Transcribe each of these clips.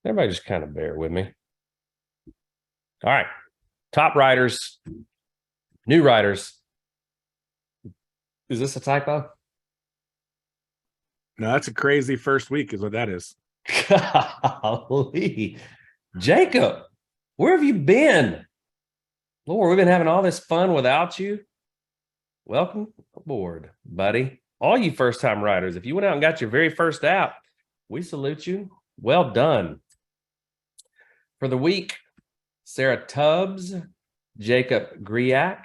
Everybody just kind of bear with me. All right. Top riders, new riders. Is this a typo? No, that's a crazy first week is what that is. Golly. Jacob, where have you been? Lord, we've been having all this fun without you. Welcome aboard, buddy. All you first-time riders, if you went out and got your very first app, we salute you. Well done. For the week, Sarah Tubbs, Jacob Griak,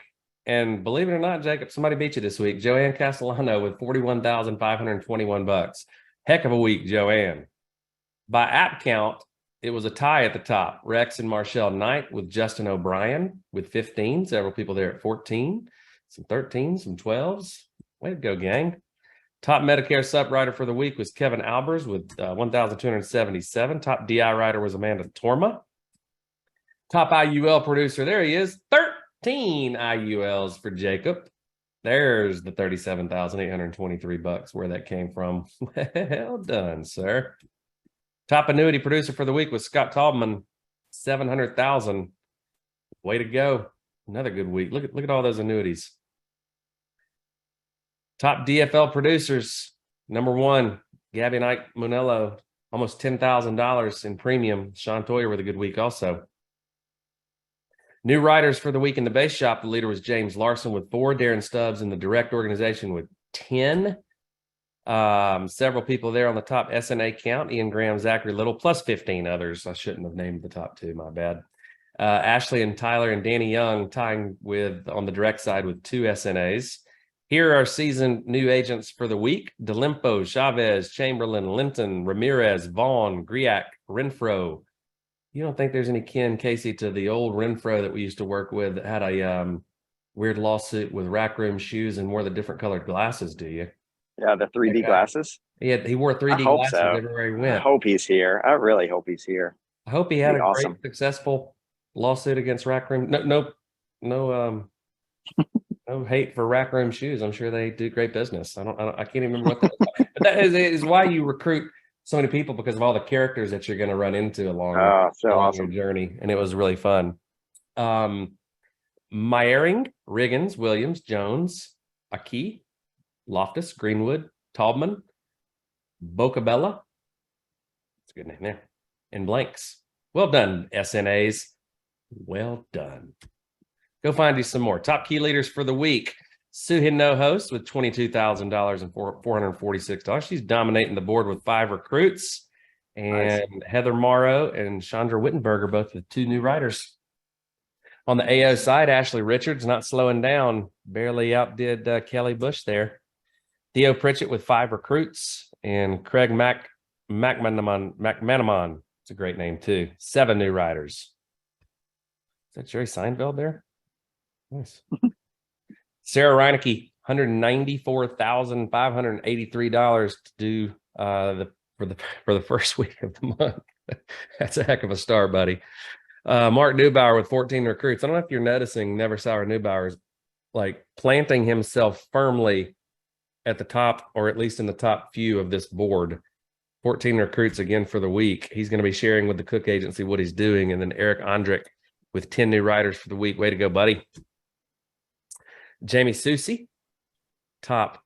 and believe it or not, Jacob, somebody beat you this week. Joanne Castellano with $41,521. Heck of a week, Joanne. By app count, it was a tie at the top. Rex and Marshall Knight with Justin O'Brien with 15. Several people there at 14, some 13s, some 12s. Way to go, gang. Top Medicare sub rider for the week was Kevin Albers with 1,277. Top DI rider was Amanda Torma. Top IUL producer, there he is, 13 IULs for Jacob. There's the $37,823 where that came from. Well done, sir. Top annuity producer for the week was Scott Taubman, 700,000. Way to go. Another good week. Look at all those annuities. Top DFL producers, number one, Gabby and Ike Monello, almost $10,000 in premium. Sean Toyer with a good week also. New riders for the week in the base shop, the leader was James Larson with 4, Darren Stubbs in the direct organization with 10. Several people there on the top SNA count, Ian Graham, Zachary Little, plus 15 others. I shouldn't have named the top 2, my bad. Ashley and Tyler and Danny Young tying with on the direct side with 2 SNAs. Here are seasoned new agents for the week: Delimpo, Chavez, Chamberlain, Linton, Ramirez, Vaughn, Griak, Renfro. You don't think there's any kin, Casey, to the old Renfro that we used to work with that had a weird lawsuit with rack room shoes and wore the different colored glasses, do you? Yeah, the 3D glasses. He wore 3D glasses everywhere he went. I hope he's here. I really hope he's here. I hope he had a great, successful lawsuit against rack room. No hate for rack room shoes. I'm sure they do great business. I can't even remember what that is. But that is why you recruit so many people, because of all the characters that you're going to run into along your journey. And it was really fun. Meyering, Riggins, Williams, Jones, Aki, Loftus, Greenwood, Taubman, Bocabella. That's a good name there. And blanks. Well done, SNAs. Well done. Go find you some more. Top key leaders for the week. Suhin No Host with $22,000 and $446. She's dominating the board with 5 recruits. And nice. Heather Morrow and Chandra Wittenberger both with 2 new riders. On the AO side, Ashley Richards not slowing down. Barely outdid Kelly Bush there. Theo Pritchett with 5 recruits. And Craig McManaman. It's a great name too. 7 new riders. Is that Jerry Seinfeld there? Nice. Sarah Reinecke, $194,583 to do for the first week of the month. That's a heck of a star, buddy. Mark Newbauer with 14 recruits. I don't know if you're noticing Never Sour Newbauer is like planting himself firmly at the top, or at least in the top few of this board. 14 recruits again for the week. He's going to be sharing with the Cook Agency what he's doing. And then Eric Ondrick with 10 new riders for the week. Way to go, buddy. Jamie Susie, top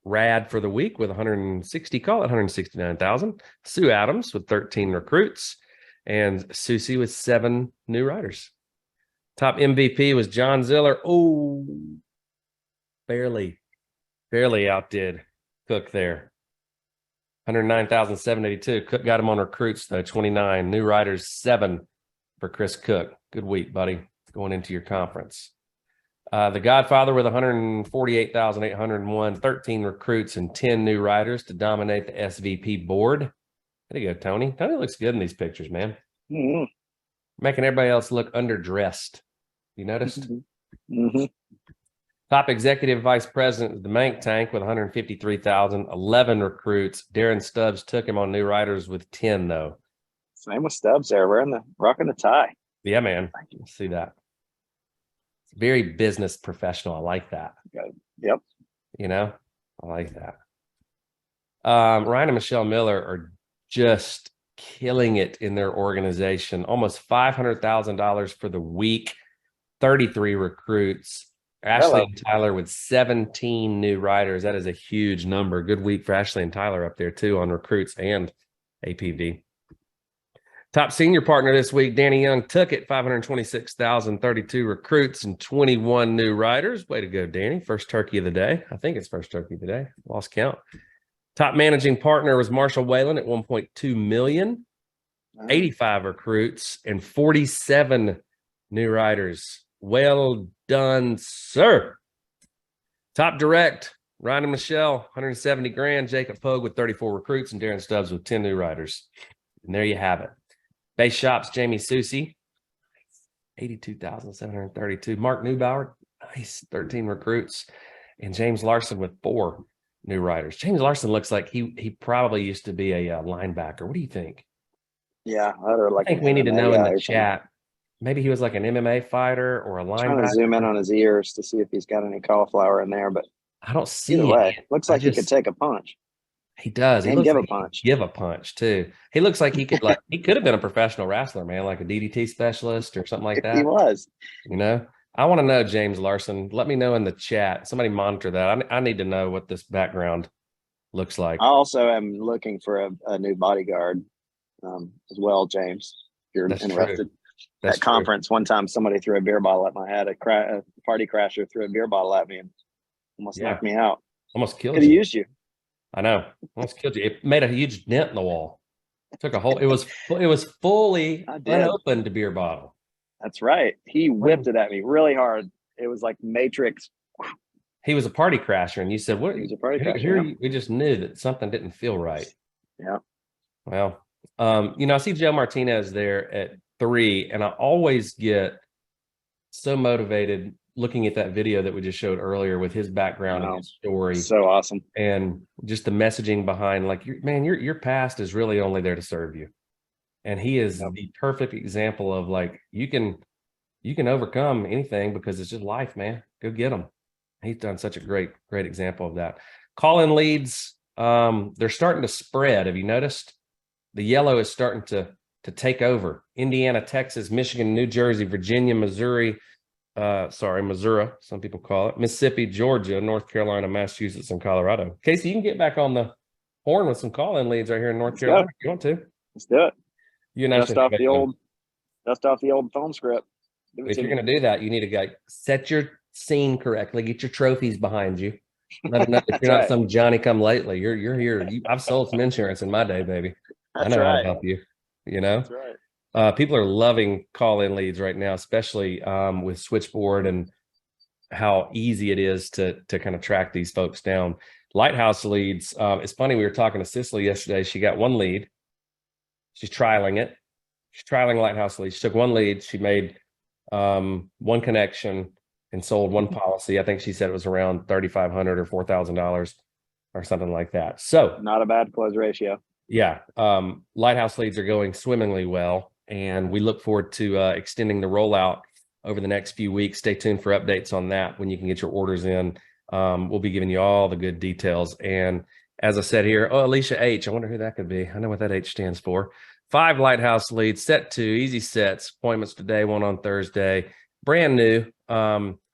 rad for the week with 169,000. Sue Adams with 13 recruits, and Susie with 7 new riders. Top MVP was John Ziller. Oh, barely outdid Cook there. 109,782. Cook got him on recruits though, 29 new riders, 7 for Chris Cook. Good week, buddy. Going into your conference. The Godfather with 148,801, 13 recruits and 10 new riders to dominate the SVP board. There you go, Tony. Tony looks good in these pictures, man. Mm-hmm. Making everybody else look underdressed. You noticed? Mm-hmm. Mm-hmm. Top executive vice president of the Mank Tank with 153,000, 11 recruits. Darren Stubbs took him on new riders with 10, though. Same with Stubbs there. Rocking the tie. Yeah, man. Let's see that. Very business professional. I like that. Yep. You know, I like that. Ryan and Michelle Miller are just killing it in their organization. Almost $500,000 for the week, 33 recruits. Ashley and Tyler with 17 new writers. That is a huge number. Good week for Ashley and Tyler up there too on recruits and APV. Top senior partner this week, Danny Young took it, 526,032 recruits and 21 new writers. Way to go, Danny. First turkey of the day. I think it's first turkey of the day. Lost count. Top managing partner was Marshall Whalen at 1.2 million, 85 recruits and 47 new writers. Well done, sir. Top direct, Ryan and Michelle, 170 grand. Jacob Pogue with 34 recruits and Darren Stubbs with 10 new writers. And there you have it. Base shops, Jamie Susie, 82,732. Mark Newbauer, nice, 13 recruits. And James Larson with 4 new writers. James Larson looks like he probably used to be a linebacker. What do you think? Yeah, I think we need to know in the chat. Maybe he was like an MMA fighter or a linebacker. Trying to zoom in on his ears to see if he's got any cauliflower in there, but I don't see either it. way. Looks like he could take a punch. He does. He And looks give like a punch. Give a punch too. He looks like he could he could have been a professional wrestler, man, like a DDT specialist or something like that. He was. You know, I want to know, James Larson. Let me know in the chat. Somebody monitor that. I need to know what this background looks like. I also am looking for a new bodyguard as well, James. If you're interested. True. That's at conference one time, somebody threw a beer bottle at my head. A party crasher threw a beer bottle at me and almost knocked me out. Almost killed Could have used you. I know. Almost killed you. It made a huge dent in the wall. It took a whole. It was fully unopened beer bottle. That's right. He whipped it at me really hard. It was like Matrix. He was a party crasher, and you said, "What?" He was a party crasher. Here, we just knew that something didn't feel right. Yeah. Well, I see Joe Martinez there at 3, and I always get so motivated looking at that video that we just showed earlier with his background and his story. So awesome. And just the messaging behind, like, your past is really only there to serve you. And he is the perfect example of, like, you can overcome anything because it's just life, man. Go get them. He's done such a great example of that. Call-in leads, they're starting to spread. Have you noticed? The yellow is starting to take over. Indiana, Texas, Michigan, New Jersey, Virginia, Missouri, Missouri, some people call it, Mississippi, Georgia, North Carolina, Massachusetts, and Colorado. Casey, you can get back on the horn with some call-in leads right here in North Carolina if you want to. Let's do it. You and dust off the old phone script. If you're going to do that, you need to set your scene correctly. Get your trophies behind you. Let them know if you're not some Johnny come lately. You're here. I've sold some insurance in my day, baby. I know how to help you. You know. That's right. People are loving call-in leads right now, especially with Switchboard and how easy it is to kind of track these folks down. Lighthouse leads. It's funny. We were talking to Cicely yesterday. She got one lead. She's trialing it. She's trialing Lighthouse leads. She took one lead. She made one connection and sold one policy. I think she said it was around $3,500 or $4,000 or something like that. So not a bad close ratio. Yeah. Lighthouse leads are going swimmingly well, and we look forward to extending the rollout over the next few weeks. Stay tuned for updates on that when you can get your orders in. We'll be giving you all the good details. And as I said here, Alicia H, I wonder who that could be. I know what that H stands for. 5 Lighthouse leads, set 2, easy sets, appointments today, 1 on Thursday. Brand new.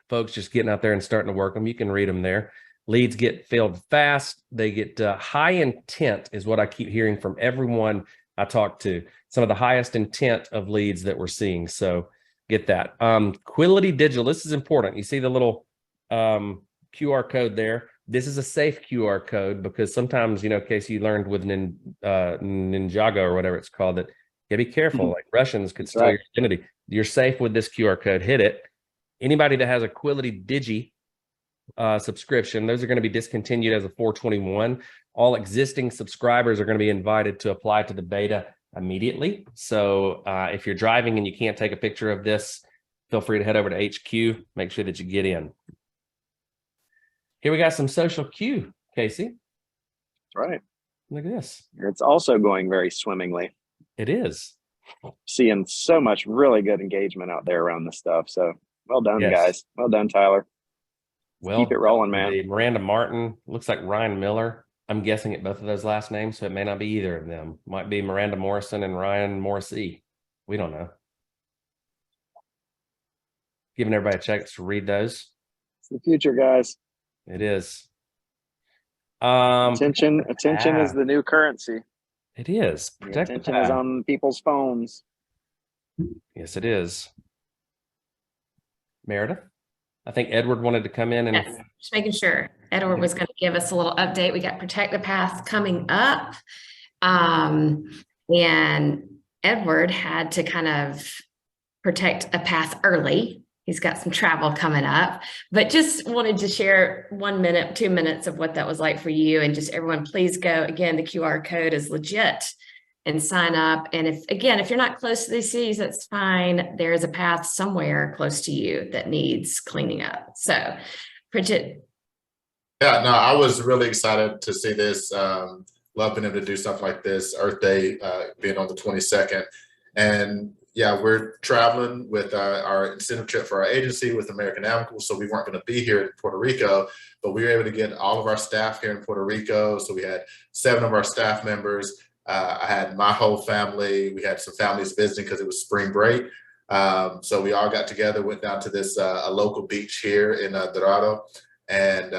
Folks just getting out there and starting to work them. You can read them there. Leads get filled fast. They get high intent is what I keep hearing from everyone I talk to. Some of the highest intent of leads that we're seeing. So get that. Quality Digital. This is important. You see the little QR code there. This is a safe QR code because sometimes, Casey, you learned with Ninjago or whatever it's called that you gotta be careful. Like Russians could steal your identity. You're safe with this QR code. Hit it. Anybody that has a Quality Digi subscription, those are going to be discontinued as of 4/21. All existing subscribers are going to be invited to apply to the beta immediately. So if you're driving and you can't take a picture of this, feel free to head over to HQ. Make sure that you get in. Here we got some social Q, Casey. That's right. Look at this. It's also going very swimmingly. It is. Seeing so much really good engagement out there around this stuff. So well done, guys. Well done, Tyler. Well, keep it rolling, man. Miranda Martin, looks like Ryan Miller. I'm guessing at both of those last names, so it may not be either of them. Might be Miranda Morrison and Ryan Morrissey. We don't know. Giving everybody a chance to read those. It's the future, guys. It is. Attention is the new currency. It is. The attention is on people's phones. Yes, it is. Meredith, I think Edward wanted to come in and Yes, just making sure Edward was going to give us a little update. We got Protect the Path coming up. And Edward had to kind of protect a path early. He's got some travel coming up, but just wanted to share 1 minute, 2 minutes of what that was like for you. And just everyone, please go. Again, the QR code is legit and sign up. And if you're not close to these cities, that's fine. There is a path somewhere close to you that needs cleaning up. So, Bridget. Yeah, no, I was really excited to see this. Love being able to do stuff like this, Earth Day being on the 22nd. And yeah, we're traveling with our incentive trip for our agency with American Amicable. So we weren't going to be here in Puerto Rico, but we were able to get all of our staff here in Puerto Rico. So we had 7 of our staff members. I had my whole family. We had some families visiting because it was spring break. So we all got together, went down to this a local beach here in Dorado. And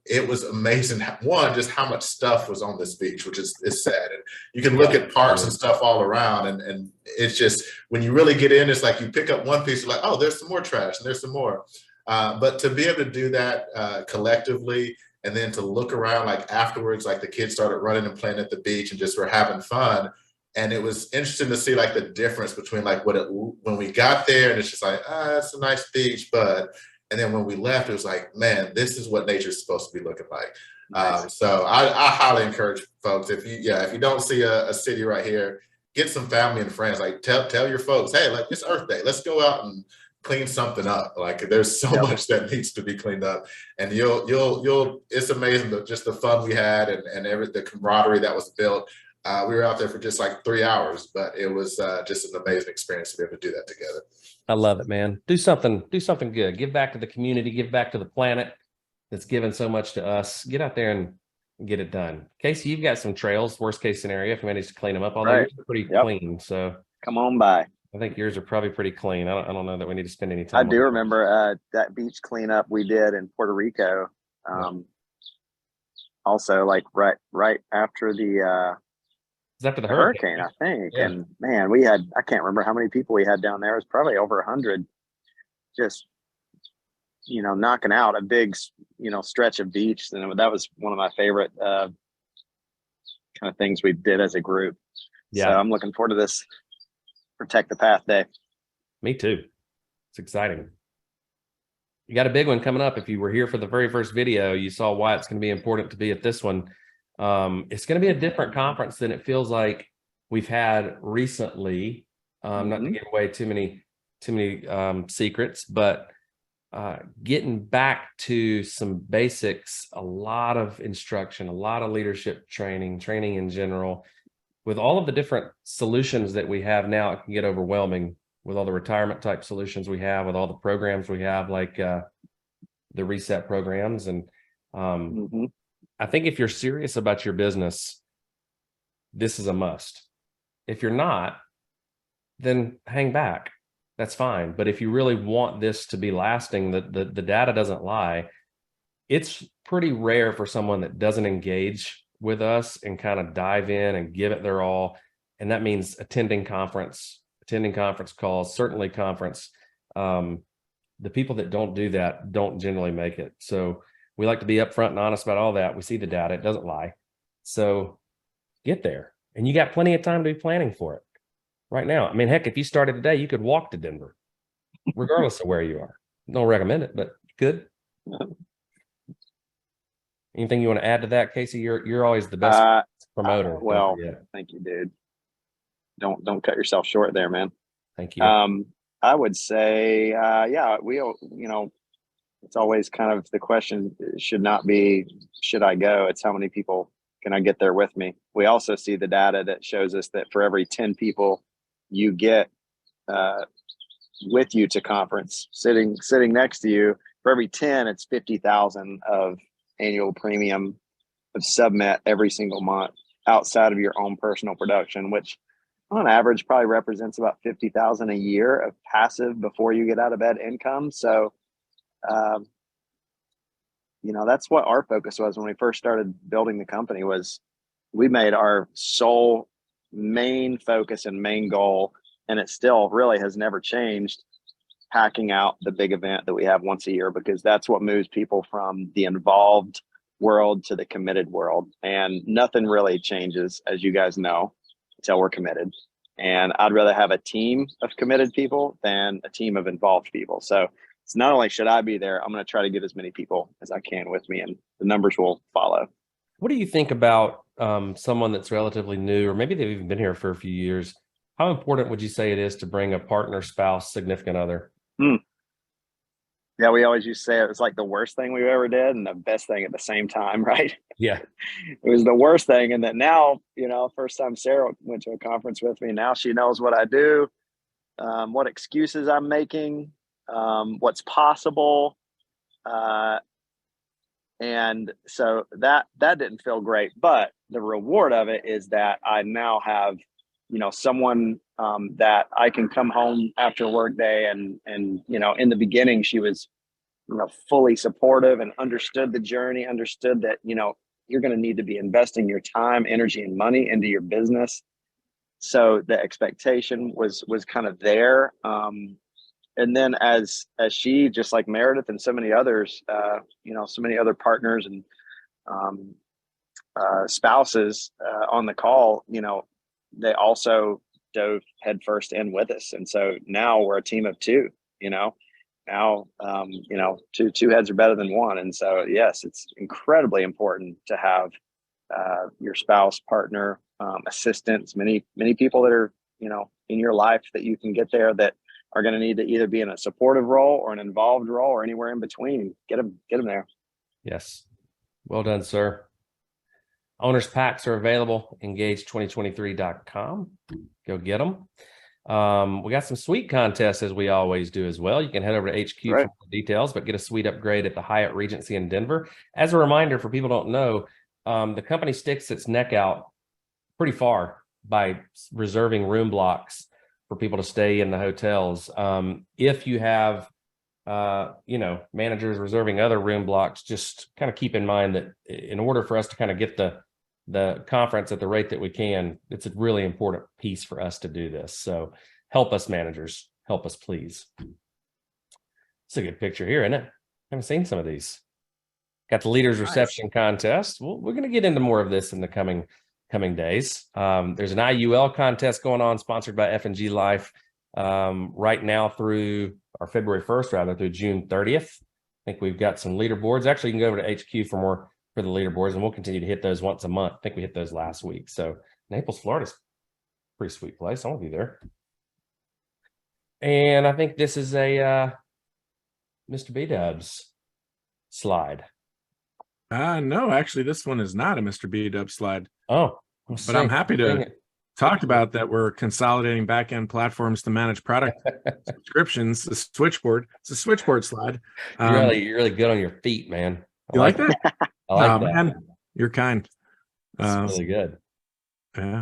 it was amazing. One, just how much stuff was on this beach, which is sad. And you can look at parks and stuff all around. And it's just, when you really get in, it's like you pick up one piece, you're like, oh, there's some more trash and there's some more. But to be able to do that collectively, and then to look around, like afterwards, like the kids started running and playing at the beach and just were having fun. And it was interesting to see like the difference between like when we got there and it's just like, it's a nice beach, but, and then when we left, it was like, man, this is what nature's supposed to be looking like. Nice. So I highly encourage folks, if you don't see a city right here, get some family and friends, like tell your folks, hey, like it's Earth Day, let's go out and clean something up. Like there's so much that needs to be cleaned up, and you'll it's amazing just the fun we had and the camaraderie that was built. We were out there for just like 3 hours, but it was just an amazing experience to be able to do that together. I love it, man. Do something good. Give back to the community, give back to the planet that's given so much to us. Get out there and get it done. Casey, you've got some trails, worst case scenario, if you manage to clean them up, although yours are pretty clean. So come on by. I think yours are probably pretty clean. I don't know that we need to spend any time. I do remember that beach cleanup we did in Puerto Rico. Also, like right after the hurricane, I think. Yeah. And man, I can't remember how many people we had down there. It was probably over 100. Just knocking out a big stretch of beach, and that was one of my favorite kind of things we did as a group. Yeah, so I'm looking forward to this Protect the Path Day. Me too. It's exciting. You got a big one coming up. If you were here for the very first video, you saw why it's going to be important to be at this one. It's going to be a different conference than it feels like we've had recently. Not to give away too many secrets, but getting back to some basics, a lot of instruction, a lot of leadership training in general. With all of the different solutions that we have now, it can get overwhelming with all the retirement type solutions we have, with all the programs we have, like the reset programs. And I think if you're serious about your business, this is a must. If you're not, then hang back. That's fine. But if you really want this to be lasting, the data doesn't lie. It's pretty rare for someone that doesn't engage with us and kind of dive in and give it their all. And that means attending conference calls, certainly conference. The people that don't do that don't generally make it. So we like to be upfront and honest about all that. We see the data, it doesn't lie. So get there. And you got plenty of time to be planning for it right now. I mean, heck, if you started today, you could walk to Denver, regardless of where you are. Don't recommend it, but you could. Anything you want to add to that, Casey? You're always the best promoter. Well, thank you, dude. Don't cut yourself short there, man. Thank you. I would say, it's always kind of the question should not be, should I go? It's how many people can I get there with me? We also see the data that shows us that for every 10 people you get with you to conference, sitting next to you, for every 10, it's 50,000 of annual premium submet every single month outside of your own personal production, which on average probably represents about 50,000 a year of passive before you get out of bed income. So, that's what our focus was when we first started building the company. Was we made our sole main focus and main goal, and it still really has never changed, packing out the big event that we have once a year, because that's what moves people from the involved world to the committed world. And nothing really changes, as you guys know, until we're committed. And I'd rather have a team of committed people than a team of involved people. So it's not only should I be there, I'm going to try to get as many people as I can with me, and the numbers will follow. What do you think about someone that's relatively new, or maybe they've even been here for a few years? How important would you say it is to bring a partner, spouse, significant other? Yeah, we always used to say it was like the worst thing we ever did and the best thing at the same time, right? Yeah. It was the worst thing. And then now, first time Sarah went to a conference with me, now she knows what I do, what excuses I'm making, what's possible. And so that didn't feel great, but the reward of it is that I now have, someone that I can come home after a work day, and in the beginning she was, fully supportive and understood the journey, understood that, you're going to need to be investing your time, energy, and money into your business. So the expectation was kind of there. And then as she, just like Meredith and so many others, so many other partners and spouses on the call, they also dove headfirst in with us. And so now we're a team of two, now, two heads are better than one. And so, yes, it's incredibly important to have your spouse, partner, assistants, many people that are, in your life that you can get there that are going to need to either be in a supportive role or an involved role or anywhere in between. Get them there. Yes. Well done, sir. Owners packs are available. Engage2023.com. Go get them. We got some suite contests, as we always do as well. You can head over to HQ for more details, but get a suite upgrade at the Hyatt Regency in Denver. As a reminder, for people who don't know, the company sticks its neck out pretty far by reserving room blocks for people to stay in the hotels. If you have, managers reserving other room blocks, just kind of keep in mind that in order for us to kind of get the conference at the rate that we can, it's a really important piece for us to do this. So help us, managers. Help us, please. It's a good picture here, isn't it? I haven't seen some of these. Got the leaders reception contest. We're going to get into more of this in the coming days. There's an IUL contest going on, sponsored by F&G Life, right now through, or February 1st, rather, through June 30th. I think we've got some leaderboards. Actually, you can go over to HQ for more for the leaderboards, and we'll continue to hit those once a month. I think we hit those last week. So Naples, Florida's a pretty sweet place. I want to be there. And I think this is a Mr. B-Dubs slide. No, actually, this one is not a Mr. B-Dub slide. Oh, but I'm happy to talk about that. We're consolidating back-end platforms to manage product subscriptions. The switchboard. It's a switchboard slide. You're really good on your feet, man. You like that? I like that. Man, you're kind. It's really good. Yeah.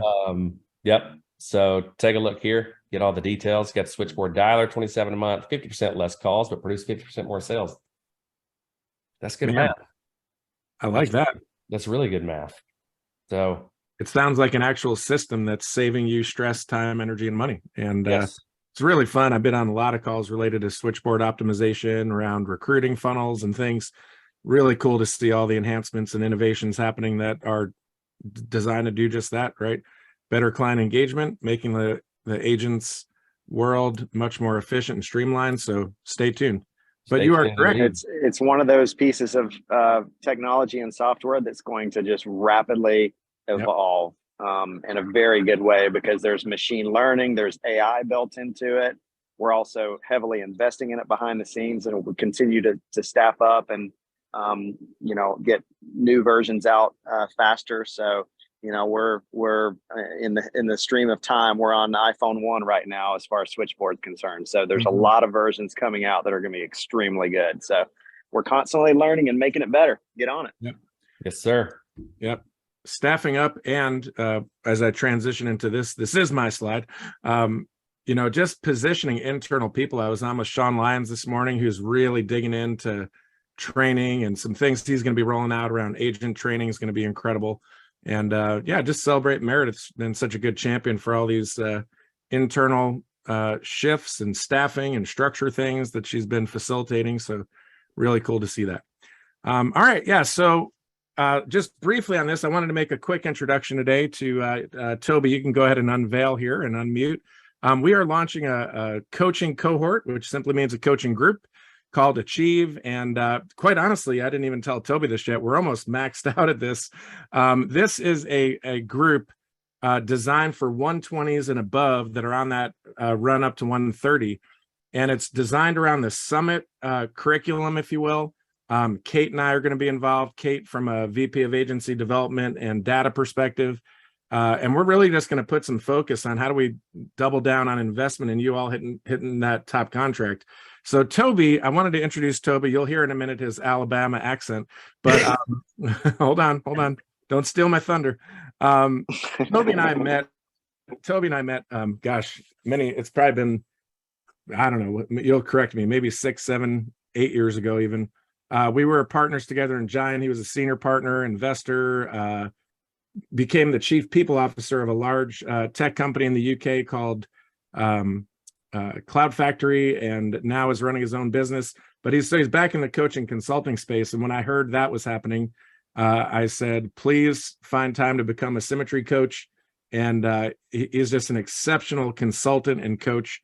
Yep. So take a look here. Get all the details. Got the switchboard dialer, $27 a month, 50% less calls, but produce 50% more sales. That's good math. I like that. That's really good math. So it sounds like an actual system that's saving you stress, time, energy, and money. And it's really fun. I've been on a lot of calls related to switchboard optimization around recruiting funnels and things. Really cool to see all the enhancements and innovations happening that are designed to do just that, right? Better client engagement, making the agent's world much more efficient and streamlined. So stay tuned. But you are correct. It's one of those pieces of technology and software that's going to just rapidly evolve in a very good way, because there's machine learning, there's AI built into it. We're also heavily investing in it behind the scenes, and we'll continue to staff up and get new versions out faster. So we're in the stream of time. We're on iPhone 1 right now as far as switchboard concerned. So there's a lot of versions coming out that are going to be extremely good. So we're constantly learning and making it better. Get on it. Yep. Yes, sir. Yep. Staffing up. And as I transition into this is my slide. Just positioning internal people. I was on with Sean Lyons this morning, who's really digging into training, and some things he's going to be rolling out around agent training is going to be incredible. And just celebrate Meredith's been such a good champion for all these internal shifts and staffing and structure things that she's been facilitating. So really cool to see that. All right. Yeah. So just briefly on this, I wanted to make a quick introduction today to Toby. You can go ahead and unveil here and unmute. We are launching a coaching cohort, which simply means a coaching group called Achieve. And quite honestly, I didn't even tell Toby this yet. We're almost maxed out at this. This is a group designed for 120s and above that are on that run up to 130. And it's designed around the Summit curriculum, if you will. Kate and I are going to be involved. Kate from a VP of Agency Development and Data perspective. And we're really just going to put some focus on how do we double down on investment and you all hitting that top contract. So Toby, I wanted to introduce Toby. You'll hear in a minute his Alabama accent, but hold on. Don't steal my thunder. Toby and I met, it's probably been, I don't know, you'll correct me, maybe 6, 7, 8 years ago even. We were partners together in Giant. He was a senior partner, investor, became the chief people officer of a large tech company in the UK called Cloud Factory, and now is running his own business. But he's back in the coaching consulting space. And when I heard that was happening, I said, please find time to become a Symmetry coach. And he's just an exceptional consultant and coach.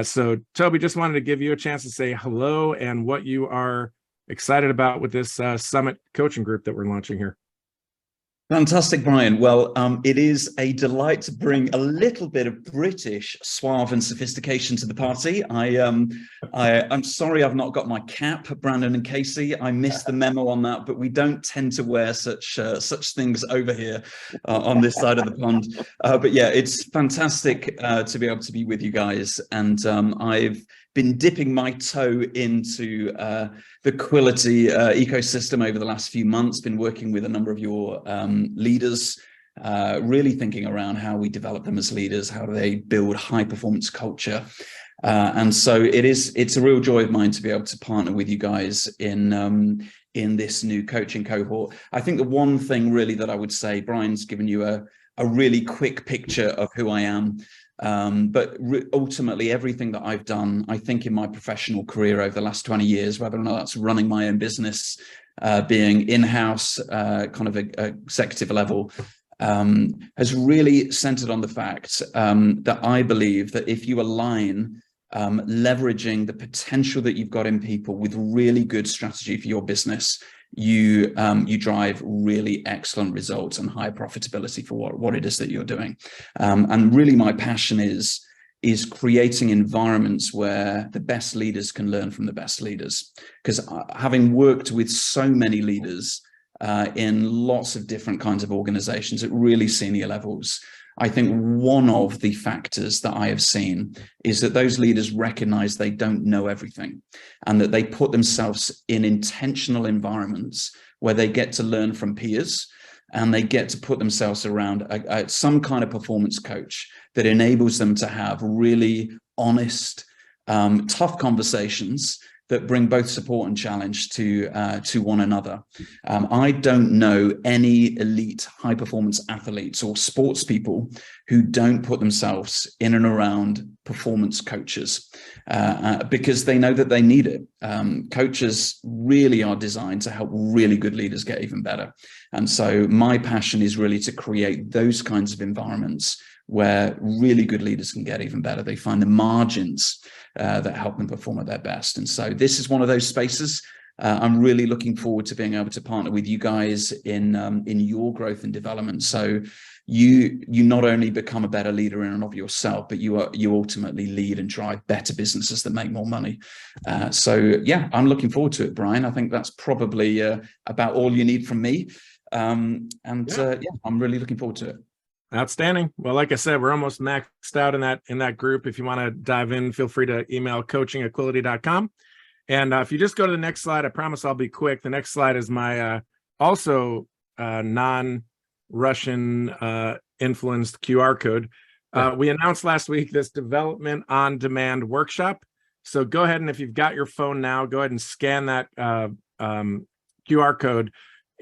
So Toby, just wanted to give you a chance to say hello and what you are excited about with this Summit coaching group that we're launching here. Fantastic, Brian. Well, it is a delight to bring a little bit of British suave and sophistication to the party. I'm sorry I've not got my cap, Brandon and Casey. I missed the memo on that, but we don't tend to wear such things over here on this side of the pond. But yeah, it's fantastic to be able to be with you guys. And I've been dipping my toe into the Quility ecosystem over the last few months, been working with a number of your leaders, really thinking around how we develop them as leaders, how do they build high performance culture. And so it's a real joy of mine to be able to partner with you guys in this new coaching cohort. I think the one thing really that I would say, Brian's given you a really quick picture of who I am. But ultimately, everything that I've done, I think in my professional career over the last 20 years, whether or not that's running my own business, being in-house, kind of a executive level, has really centered on the fact that I believe that if you align leveraging the potential that you've got in people with really good strategy for your business, you drive really excellent results and high profitability for what it is that you're doing. And really my passion is creating environments where the best leaders can learn from the best leaders. Because having worked with so many leaders in lots of different kinds of organizations at really senior levels, I think one of the factors that I have seen is that those leaders recognize they don't know everything, and that they put themselves in intentional environments where they get to learn from peers, and they get to put themselves around some kind of performance coach that enables them to have really honest, tough conversations that bring both support and challenge to one another. I don't know any elite high performance athletes or sports people who don't put themselves in and around performance coaches because they know that they need it. Coaches really are designed to help really good leaders get even better. And so my passion is really to create those kinds of environments where really good leaders can get even better. They find the margins that help them perform at their best. And so this is one of those spaces. I'm really looking forward to being able to partner with you guys in your growth and development. So you not only become a better leader in and of yourself, but you ultimately lead and drive better businesses that make more money. So yeah, I'm looking forward to it, Brian. I think that's probably about all you need from me. I'm really looking forward to it. Outstanding. Well, like I said, we're almost maxed out in that group. If you want to dive in, feel free to email coaching@quility.com. And if you just go to the next slide, I promise I'll be quick. The next slide is my also non-Russian influenced QR code. We announced last week this development on demand workshop. So go ahead, and if you've got your phone now, go ahead and scan that QR code.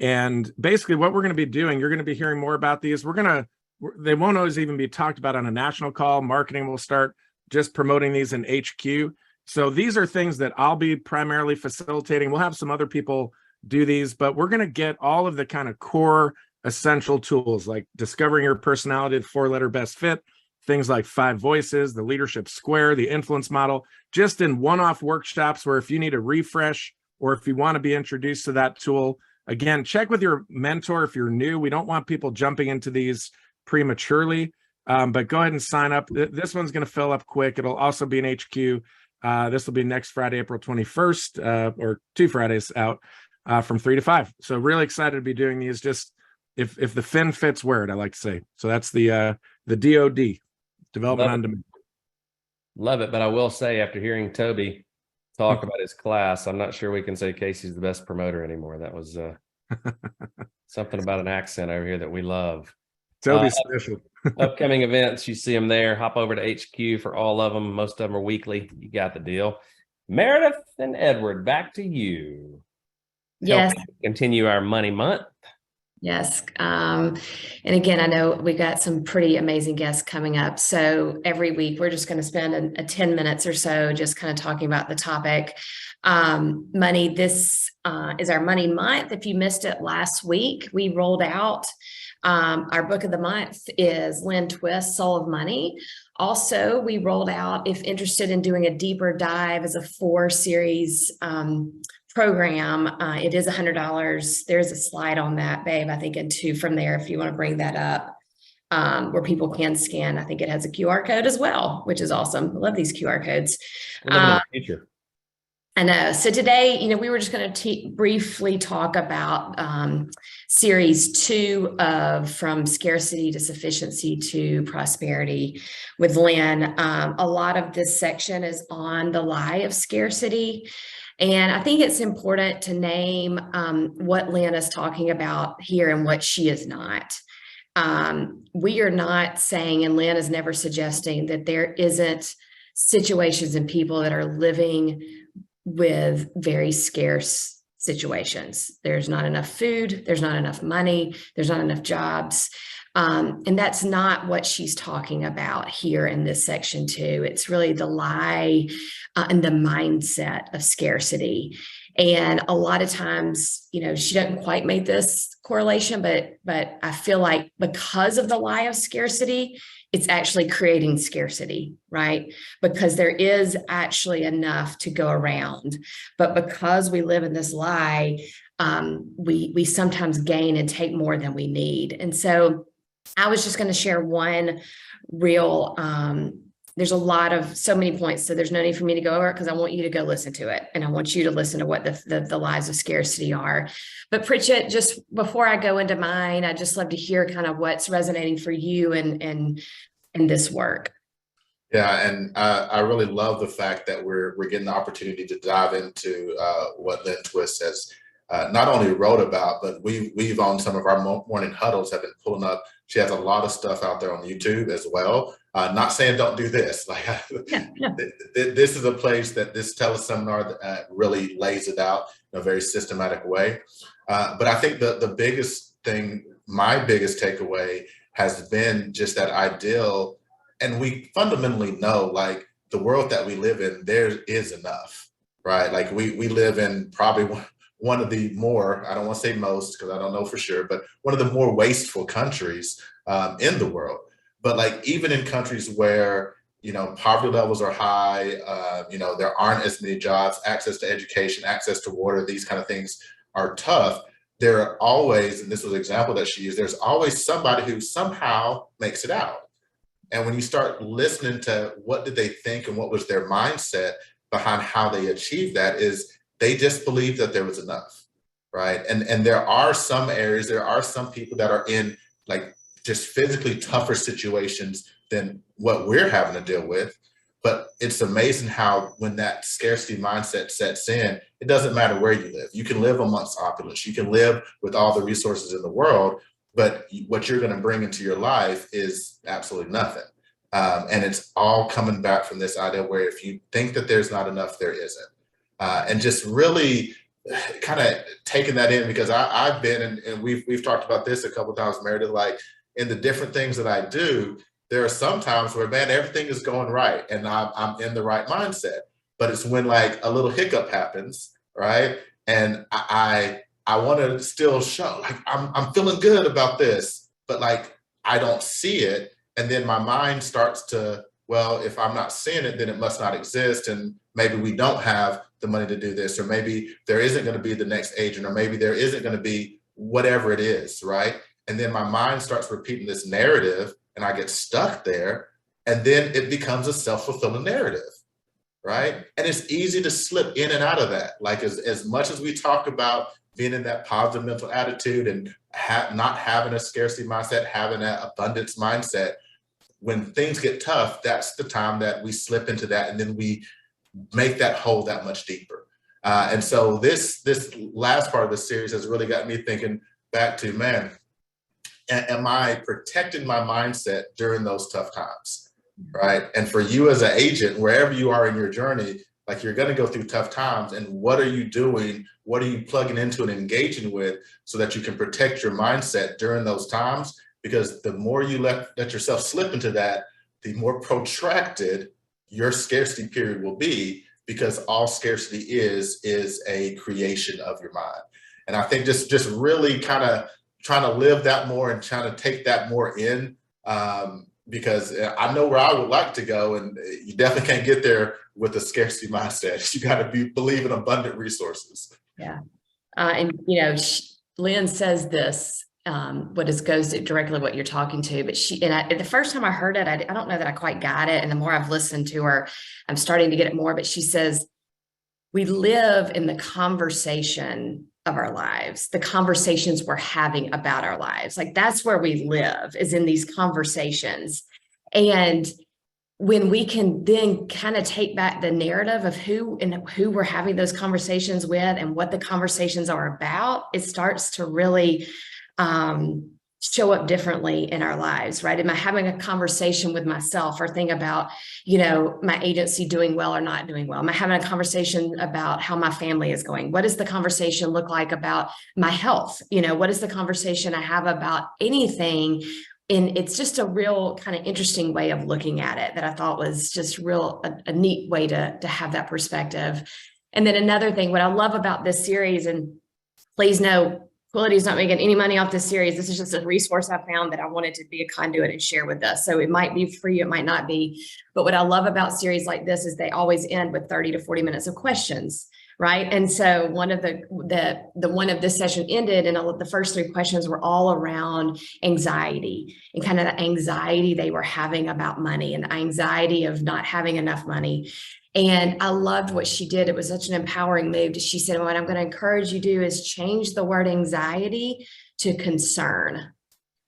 And basically what we're going to be doing, you're going to be hearing more about these. They won't always even be talked about on a national call. Marketing will start just promoting these in HQ. So these are things that I'll be primarily facilitating. We'll have some other people do these, but we're going to get all of the kind of core essential tools like discovering your personality, the 4-letter best fit, things like 5 voices, the leadership square, the influence model, just in one-off workshops where if you need a refresh or if you want to be introduced to that tool, again, check with your mentor if you're new. We don't want people jumping into these prematurely, but go ahead and sign up. This one's going to fill up quick. It'll also be in HQ. This will be next Friday, April 21st, or 2 Fridays out from 3 to 5. So really excited to be doing these. Just if the fin fits, wear it, I like to say. So that's the DOD, Development on Demand. Love it. But I will say, after hearing Toby talk about his class, I'm not sure we can say Casey's the best promoter anymore. That was something about an accent over here that we love. Toby's special. Upcoming events, you see them there. Hop over to HQ for all of them. Most of them are weekly. You got the deal. Meredith and Edward, back to you. Yes. Continue our money month. Yes. And again, I know we got some pretty amazing guests coming up. So every week we're just going to spend a 10 minutes or so just kind of talking about the topic. Money. This is our money month. If you missed it last week, we rolled out our book of the month is Lynn Twist, Soul of Money. Also, we rolled out, if interested in doing a deeper dive, as a 4-series program. It is $100. There's a slide on that, babe. I think in 2 from there, if you want to bring that up, where people can scan. I think it has a QR code as well, which is awesome. I love these QR codes. Future. I know. So today, we were just going to briefly talk about series 2 of From Scarcity to Sufficiency to Prosperity with Lynn. A lot of this section is on the lie of scarcity. And I think it's important to name what Lynn is talking about here and what she is not. We are not saying, and Lynn is never suggesting, that there isn't situations and people that are living with very scarce situations. There's not enough food, there's not enough money, there's not enough jobs. And that's not what she's talking about here in this section 2. It's really the lie and the mindset of scarcity. And a lot of times, she doesn't quite make this correlation, but I feel like because of the lie of scarcity, it's actually creating scarcity, right? Because there is actually enough to go around. But because we live in this lie, we sometimes gain and take more than we need. And so I was just going to share one real, there's so many points, so there's no need for me to go over it because I want you to go listen to it. And I want you to listen to what the lies of scarcity are. But Pritchett, just before I go into mine, I'd just love to hear kind of what's resonating for you in this work. Yeah, and I really love the fact that we're getting the opportunity to dive into what Lynn Twist has not only wrote about, but we've on some of our morning huddles have been pulling up. She has a lot of stuff out there on YouTube as well. Not saying don't do this. This is a place that this teleseminar really lays it out in a very systematic way. But I think the biggest thing, my biggest takeaway, has been just that ideal. And we fundamentally know, the world that we live in, there is enough, right? We live in probably one of the more, I don't want to say most because I don't know for sure, but one of the more wasteful countries in the world. But even in countries where, poverty levels are high, there aren't as many jobs, access to education, access to water, these kind of things are tough. There are always, and this was an example that she used, there's always somebody who somehow makes it out. And when you start listening to what did they think and what was their mindset behind how they achieved that, is they just believed that there was enough, right? And there are some areas, there are some people that are in just physically tougher situations than what we're having to deal with. But it's amazing how when that scarcity mindset sets in, it doesn't matter where you live. You can live amongst opulence. You can live with all the resources in the world, but what you're going to bring into your life is absolutely nothing. And it's all coming back from this idea where if you think that there's not enough, there isn't. And just really kind of taking that in, because I've been, and we've talked about this a couple of times, Meredith, like in the different things that I do, there are some times where, man, everything is going right and I'm in the right mindset, but it's when like a little hiccup happens, right? And I want to still show like I'm feeling good about this, but like I don't see it. And then my mind starts to, well, if I'm not seeing it, then it must not exist. And maybe we don't have the money to do this, or maybe there isn't going to be the next agent, or maybe there isn't going to be whatever it is, right? And then my mind starts repeating this narrative and I get stuck there. And then it becomes a self-fulfilling narrative, right? And it's easy to slip in and out of that. Like as much as we talk about being in that positive mental attitude and not having a scarcity mindset, having that abundance mindset, when things get tough, that's the time that we slip into that, and then we make that hole that much deeper. And so this last part of the series has really got me thinking back to, man, am I protecting my mindset during those tough times, right? And for you as an agent, wherever you are in your journey, like you're going to go through tough times, and what are you doing? What are you plugging into and engaging with so that you can protect your mindset during those times? Because the more you let yourself slip into that, the more protracted your scarcity period will be, because all scarcity is a creation of your mind. And I think just really kind of trying to live that more and trying to take that more in, because I know where I would like to go, and you definitely can't get there with a scarcity mindset. You got to believe in abundant resources. Yeah. And, you know, Lynn says this, goes to directly what you're talking to, but the first time I heard it, I don't know that I quite got it. And the more I've listened to her, I'm starting to get it more, but she says, we live in the conversation of our lives, the conversations we're having about our lives. Like that's where we live, is in these conversations. And when we can then kind of take back the narrative of who we're having those conversations with and what the conversations are about, it starts to really show up differently in our lives, right? Am I having a conversation with myself or think about, you know, my agency doing well or not doing well? Am I having a conversation about how my family is going? What does the conversation look like about my health? You know, what is the conversation I have about anything? And it's just a real kind of interesting way of looking at it that I thought was just a neat way to have that perspective. And then another thing, what I love about this series, and please know, Quality is not making any money off this series. This is just a resource I found that I wanted to be a conduit and share with us. So it might be free, it might not be. But what I love about series like this is they always end with 30 to 40 minutes of questions, right? And so one of the one of this session ended, and the first 3 questions were all around anxiety and kind of the anxiety they were having about money and the anxiety of not having enough money. And I loved what she did. It was such an empowering move. She said, what I'm going to encourage you to do is change the word anxiety to concern,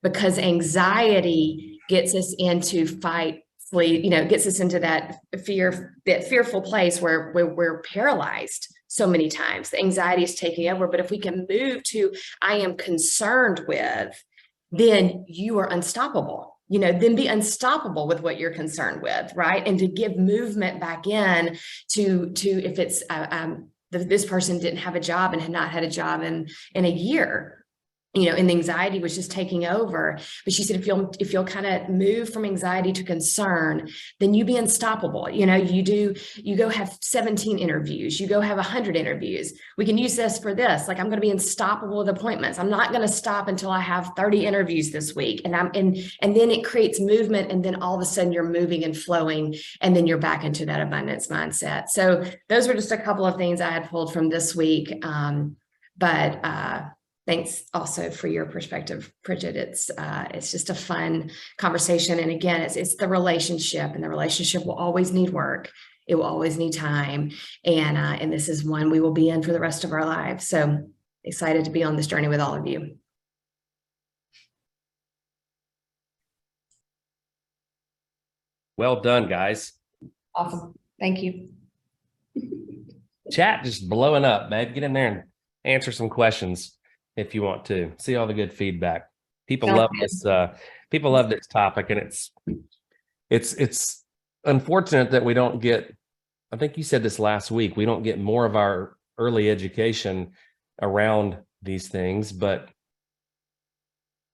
because anxiety gets us into fight, flee, you know, gets us into that fearful place where we're paralyzed so many times. The anxiety is taking over. But if we can move to, I am concerned with, then you are unstoppable. You know, then be unstoppable with what you're concerned with, right? And to give movement back in to if it's this person didn't have a job and had not had a job in a year, you know, and the anxiety was just taking over. But she said, if you'll kind of move from anxiety to concern, then you be unstoppable. You know, you go have 17 interviews, you go have 100 interviews. We can use this for this. Like, I'm going to be unstoppable with appointments. I'm not going to stop until I have 30 interviews this week. And then it creates movement. And then all of a sudden you're moving and flowing, and then you're back into that abundance mindset. So those were just a couple of things I had pulled from this week. Thanks also for your perspective, Bridget. It's just a fun conversation. And again, it's the relationship, and the relationship will always need work. It will always need time. And this is one we will be in for the rest of our lives. So excited to be on this journey with all of you. Well done, guys. Awesome. Thank you. Chat just blowing up, babe. Get in there and answer some questions if you want to. See all the good feedback. People Sounds love good. this. People love this topic, and it's unfortunate that we don't get. I think you said this last week. We don't get more of our early education around these things, but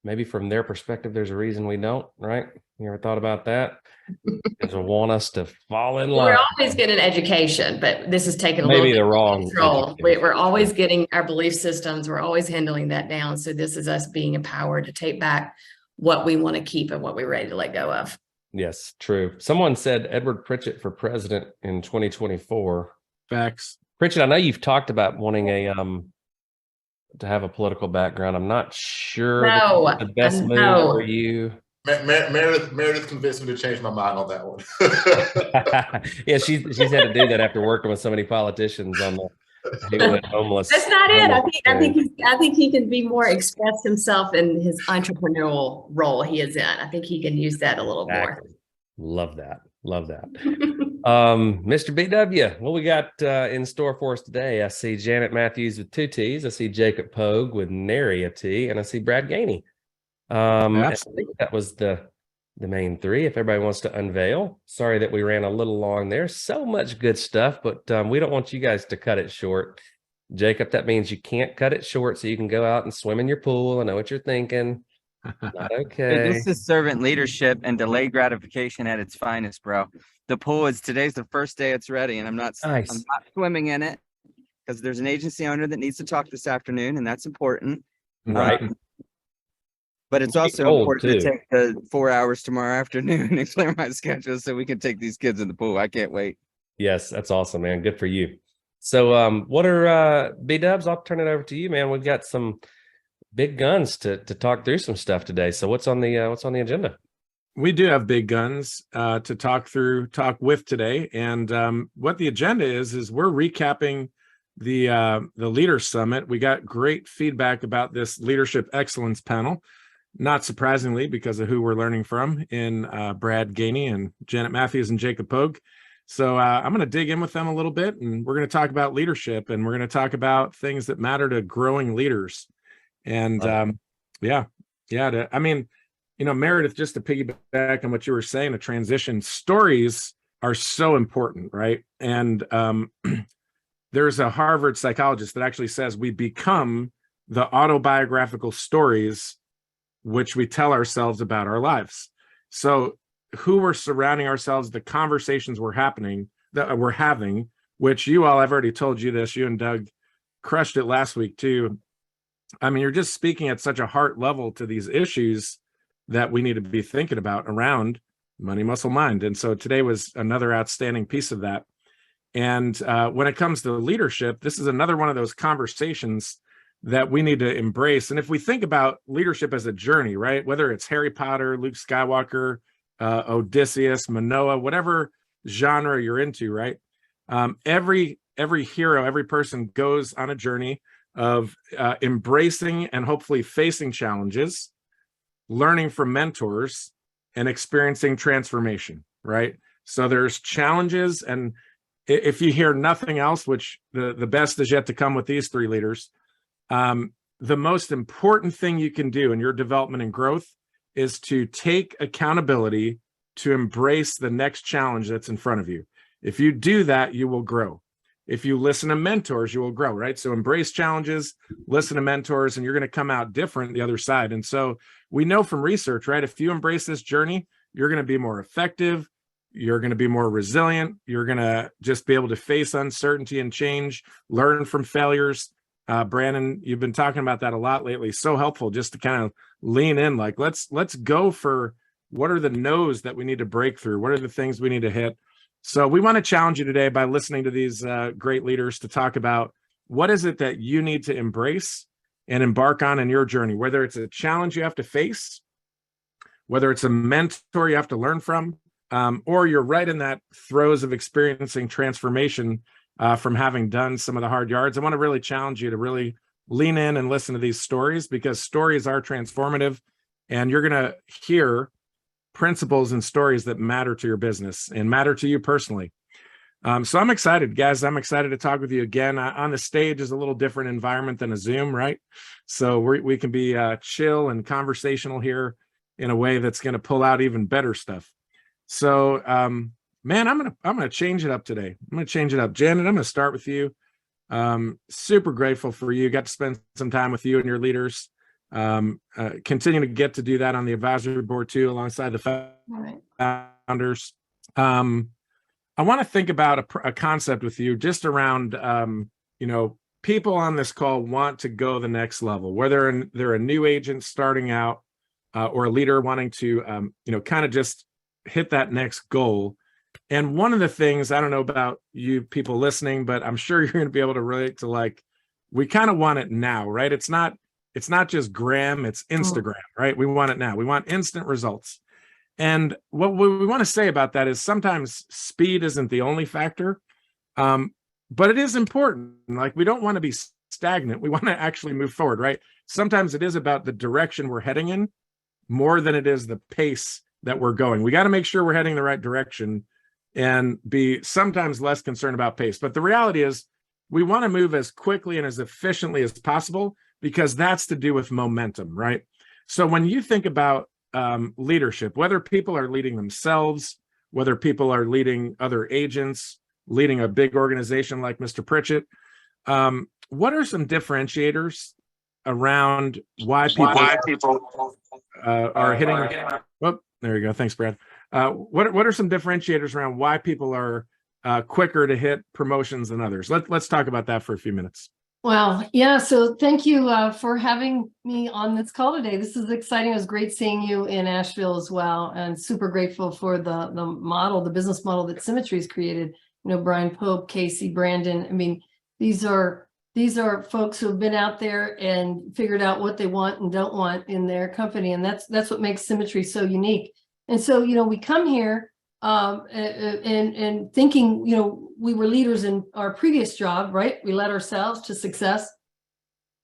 maybe from their perspective, there's a reason we don't. Right? You ever thought about that? Because they want us to fall in line. We're always getting education, but this is taking a Maybe little the bit wrong of control. education. We're always getting our belief systems. We're always handling that down. So this is us being empowered to take back what we want to keep and what we're ready to let go of. Yes, true. Someone said Edward Pritchett for president in 2024. Facts. Pritchett, I know you've talked about wanting to have a political background. I'm not sure No, the best move no. for you. Meredith convinced me to change my mind on that one. Yeah, she's had to do that after working with so many politicians on the who went homeless. That's not it. homeless I think he can be more express himself in his entrepreneurial role he is in. I think he can use that a little Exactly. Love that. Mr. BW, what we got in store for us today? I see Janet Matthews with 2 T's. I see Jacob Pogue with nary a T, and I see Brad Gainey. I think that was the main 3. If everybody wants to unveil, sorry that we ran a little long there. So much good stuff, but we don't want you guys to cut it short. Jacob, that means you can't cut it short, so you can go out and swim in your pool. I know what you're thinking. Not okay. This is servant leadership and delayed gratification at its finest, bro. The pool today's the first day it's ready, and I'm not swimming in it because there's an agency owner that needs to talk this afternoon, and that's important. Right. But it's also important to take the 4 hours tomorrow afternoon and clear my schedule so we can take these kids in the pool. I can't wait. Yes, that's awesome, man. Good for you. So what are B-dubs? I'll turn it over to you, man. We've got some big guns to talk through some stuff today. So what's on the agenda? We do have big guns to talk with today. And what the agenda is we're recapping the Leader Summit. We got great feedback about this leadership excellence panel. Not surprisingly, because of who we're learning from in Brad Gainey and Janet Matthews and Jacob Pogue. So I'm going to dig in with them a little bit, and we're going to talk about leadership, and we're going to talk about things that matter to growing leaders. And Meredith, just to piggyback on what you were saying, the transition stories are so important, right? And there's a Harvard psychologist that actually says we become the autobiographical stories which we tell ourselves about our lives. So who we're surrounding ourselves, the conversations we're having, which you all, I've already told you this, you and Doug crushed it last week too. I mean, you're just speaking at such a heart level to these issues that we need to be thinking about around money, muscle, mind. And so today was another outstanding piece of that. And when it comes to leadership, this is another one of those conversations that we need to embrace. And if we think about leadership as a journey, right, whether it's Harry Potter, Luke Skywalker, Odysseus, Manoah, whatever genre you're into, right? Every hero, every person goes on a journey of embracing and hopefully facing challenges, learning from mentors, and experiencing transformation, right? So there's challenges, and if you hear nothing else, which the best is yet to come with these 3 leaders, the most important thing you can do in your development and growth is to take accountability to embrace the next challenge that's in front of you. If you do that, you will grow. If you listen to mentors, you will grow, right? So embrace challenges, listen to mentors, and you're going to come out different the other side. And so we know from research, right? If you embrace this journey, you're going to be more effective. You're going to be more resilient. You're going to just be able to face uncertainty and change, learn from failures. Brandon, you've been talking about that a lot lately. So helpful just to kind of lean in, like, let's go for what are the no's that we need to break through? What are the things we need to hit? So we want to challenge you today by listening to these great leaders to talk about what is it that you need to embrace and embark on in your journey, whether it's a challenge you have to face, whether it's a mentor you have to learn from, or you're right in that throes of experiencing transformation from having done some of the hard yards. I want to really challenge you to really lean in and listen to these stories, because stories are transformative, and you're going to hear principles and stories that matter to your business and matter to you personally. So I'm excited, guys. I'm excited to talk with you again. On the stage is a little different environment than a Zoom, right? So we can be chill and conversational here in a way that's going to pull out even better stuff. So, man, I'm gonna change it up today. I'm gonna change it up. Janet, I'm gonna start with you. Super grateful for you. Got to spend some time with you and your leaders. Continue to get to do that on the advisory board too, alongside the founders. I want to think about a concept with you just around, people on this call want to go the next level, whether they're a new agent starting out or a leader wanting to, kind of just hit that next goal. And one of the things, I don't know about you people listening, but I'm sure you're going to be able to relate to, we kind of want it now, right? It's not just Graham, it's Instagram, right? We want it now. We want instant results. And what we want to say about that is sometimes speed isn't the only factor, but it is important. We don't want to be stagnant. We want to actually move forward, right? Sometimes it is about the direction we're heading in more than it is the pace that we're going. We got to make sure we're heading the right direction and be sometimes less concerned about pace. But the reality is we want to move as quickly and as efficiently as possible because that's to do with momentum, right? So when you think about leadership, whether people are leading themselves, whether people are leading other agents, leading a big organization like Mr. Pritchett, what are some differentiators around why people are hitting? Oh, there you go. Thanks, Brad. What are some differentiators around why people are quicker to hit promotions than others? Let's talk about that for a few minutes. Wow. Yeah. So thank you for having me on this call today. This is exciting. It was great seeing you in Asheville as well, and super grateful for the model, the business model that Symmetry's created. Brian Pope, Casey, Brandon. I mean, these are folks who have been out there and figured out what they want and don't want in their company, and that's what makes Symmetry so unique. And so, we come here and thinking, we were leaders in our previous job, right? We led ourselves to success.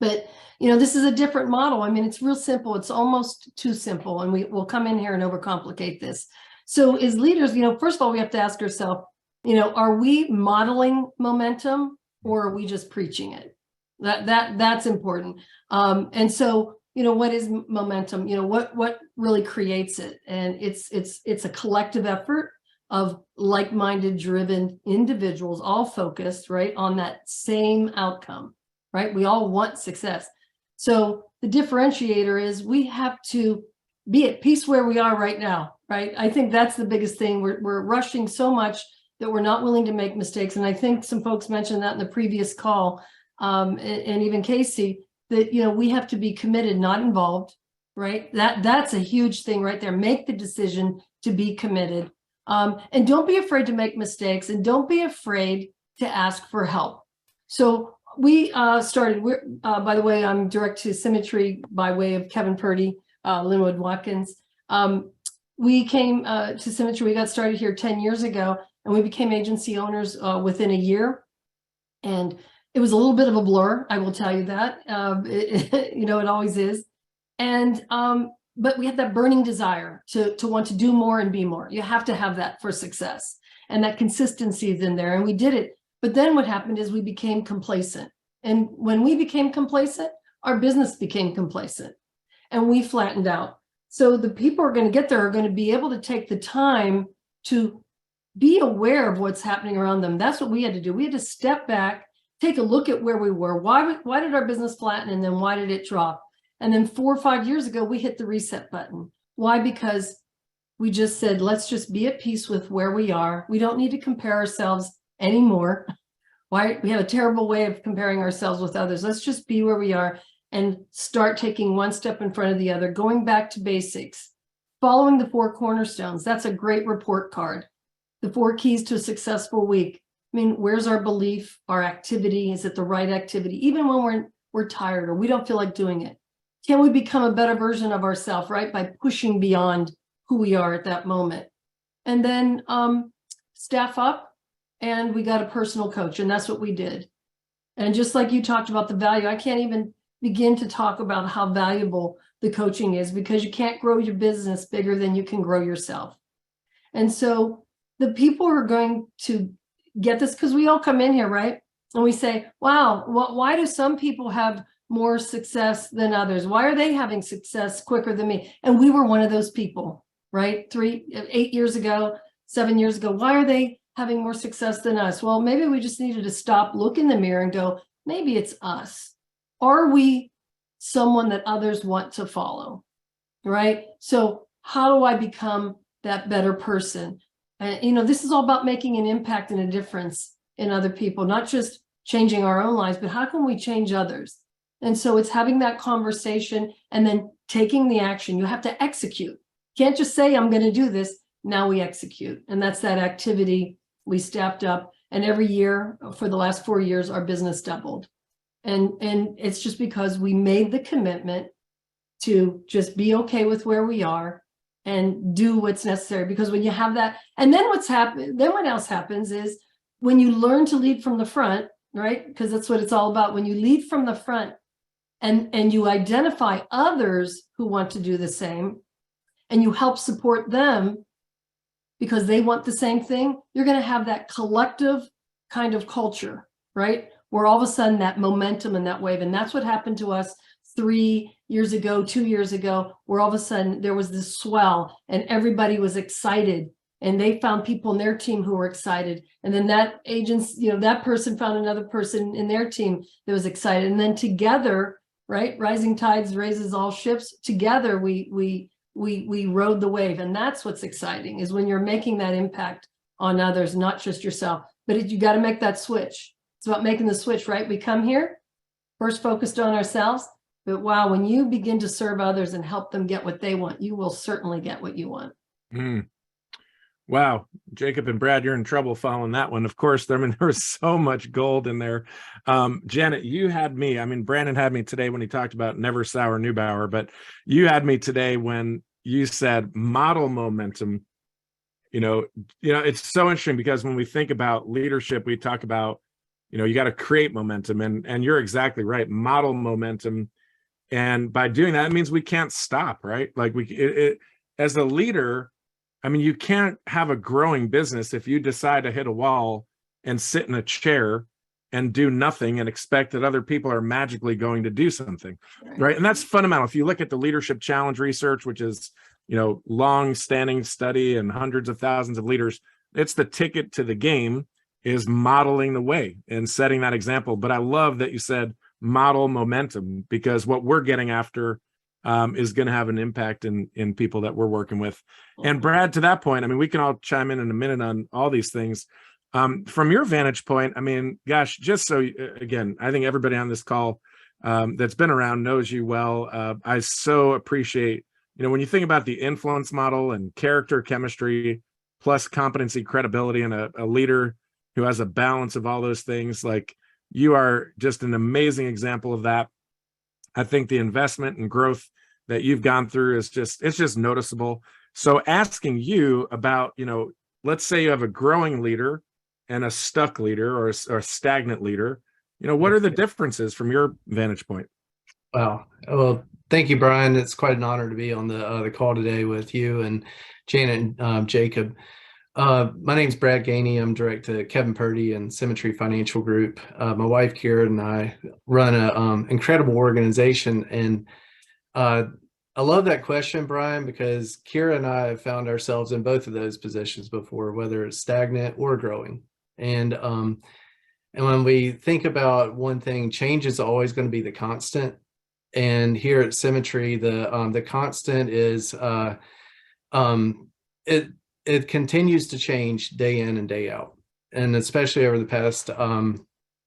But, this is a different model. I mean, it's real simple. It's almost too simple. And we'll come in here and overcomplicate this. So as leaders, first of all, we have to ask ourselves, are we modeling momentum or are we just preaching it? That's important. And so, what is momentum? What really creates it? And it's a collective effort of like-minded, driven individuals, all focused, right, on that same outcome, right? We all want success. So the differentiator is we have to be at peace where we are right now, right? I think that's the biggest thing. We're rushing so much that we're not willing to make mistakes. And I think some folks mentioned that in the previous call, and even Casey, that, we have to be committed, not involved, right? That's a huge thing right there. Make the decision to be committed. And don't be afraid to make mistakes, and don't be afraid to ask for help. So we started, by the way, I'm direct to Symmetry by way of Kevin Purdy, Linwood Watkins. We came to Symmetry, we got started here 10 years ago, and we became agency owners within a year. And it was a little bit of a blur, I will tell you that. It always is. And but we had that burning desire to want to do more and be more. You have to have that for success, and that consistency is in there. And we did it. But then what happened is we became complacent. And when we became complacent, our business became complacent, and we flattened out. So the people who are going to get there are going to be able to take the time to be aware of what's happening around them. That's what we had to do. We had to step back, take a look at where we were. Why did our business flatten, and then why did it drop? And then 4 or 5 years ago, we hit the reset button. Why? Because we just said, let's just be at peace with where we are. We don't need to compare ourselves anymore. Why? We have a terrible way of comparing ourselves with others. Let's just be where we are and start taking one step in front of the other, going back to basics, following the 4 cornerstones. That's a great report card. The 4 keys to a successful week. I mean, where's our belief, our activity? Is it the right activity? Even when we're tired or we don't feel like doing it. Can we become a better version of ourselves, right? By pushing beyond who we are at that moment. And then staff up, and we got a personal coach, and that's what we did. And just like you talked about the value, I can't even begin to talk about how valuable the coaching is, because you can't grow your business bigger than you can grow yourself. And so the people who are going to get this, because we all come in here, right? And we say, wow, why do some people have more success than others? Why are they having success quicker than me? And we were one of those people, right? 8 years ago, 7 years ago. Why are they having more success than us? Well, maybe we just needed to stop, look in the mirror and go, maybe it's us. Are we someone that others want to follow, right? So how do I become that better person? This is all about making an impact and a difference in other people, not just changing our own lives, but how can we change others? And so it's having that conversation and then taking the action. You have to execute. You can't just say, I'm going to do this. Now we execute. And that's that activity we stepped up. And every year for the last 4 years, our business doubled. And it's just because we made the commitment to just be okay with where we are and do what's necessary. Because when you have that, and then what else happens is when you learn to lead from the front, right? Because that's what it's all about. When you lead from the front and you identify others who want to do the same and you help support them because they want the same thing, you're going to have that collective kind of culture, right? Where all of a sudden that momentum and that wave, and that's what happened to us 3 years ago, 2 years ago, where all of a sudden there was this swell and everybody was excited and they found people in their team who were excited. And then that agency, that person found another person in their team that was excited. And then together, right? Rising tides raises all ships. Together, we rode the wave. And that's what's exciting, is when you're making that impact on others, not just yourself. But you got to make that switch. It's about making the switch, right? We come here first focused on ourselves, but wow, when you begin to serve others and help them get what they want, you will certainly get what you want. Wow, Jacob and Brad, you're in trouble following that one. Of course, there was so much gold in there. Janet, you had me. Brandon had me today when he talked about never sour Newbauer, but you had me today when you said model momentum. It's so interesting because when we think about leadership, we talk about, you got to create momentum, and you're exactly right. Model momentum. And by doing that, it means we can't stop, right? Like as a leader, you can't have a growing business if you decide to hit a wall and sit in a chair and do nothing and expect that other people are magically going to do something, right? And that's fundamental. If you look at the Leadership Challenge research, which is, long-standing study and hundreds of thousands of leaders, it's the ticket to the game is modeling the way and setting that example. But I love that you said model momentum, because what we're getting after is going to have an impact in people that we're working with. And Brad, to that point, we can all chime in a minute on all these things. From your vantage point, gosh, just so, again, I think everybody on this call that's been around knows you well. I so appreciate, when you think about the influence model and character chemistry, plus competency, credibility, and a leader who has a balance of all those things, like you are just an amazing example of that. I think the investment and growth that you've gone through it's just noticeable. So asking you about, let's say you have a growing leader and a stuck leader or a stagnant leader, what are the differences from your vantage point? Wow. Well, thank you, Brian. It's quite an honor to be on the call today with you and Janet and Jacob. My name's Brad Gainey. I'm direct to Kevin Purdy and Symmetry Financial Group. My wife, Kira, and I run an incredible organization. And I love that question, Brian, because Kira and I have found ourselves in both of those positions before, whether it's stagnant or growing. And when we think about one thing, change is always going to be the constant. And here at Symmetry, the constant is it continues to change day in and day out. And especially over the past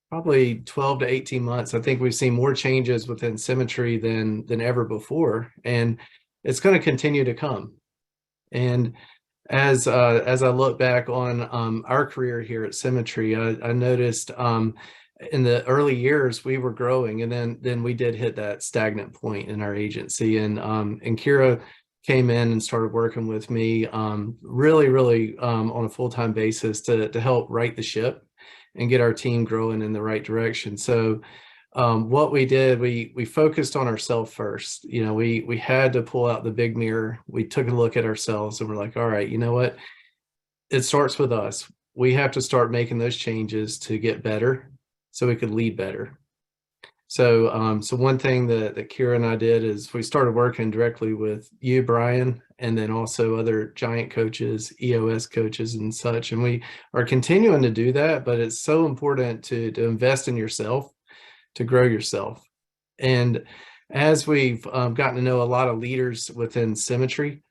probably 12 to 18 months, I think we've seen more changes within Symmetry than ever before. And it's going to continue to come. And as I look back on our career here at Symmetry, I noticed in the early years we were growing, and then we did hit that stagnant point in our agency. And Kira came in and started working with me really on a full-time basis to help right the ship and get our team growing in the right direction. So what we did, we focused on ourselves first. You know, we had to pull out the big mirror. We took a look at ourselves and we're like, all right, you know what? It starts with us. We have to start making those changes to get better so we could lead better. So, so one thing that Kira and I did is we started working directly with you, Brian, and then also other giant coaches, EOS coaches and such. And we are continuing to do that, but it's so important to invest in yourself, to grow yourself. And as we've gotten to know a lot of leaders within Symmetry,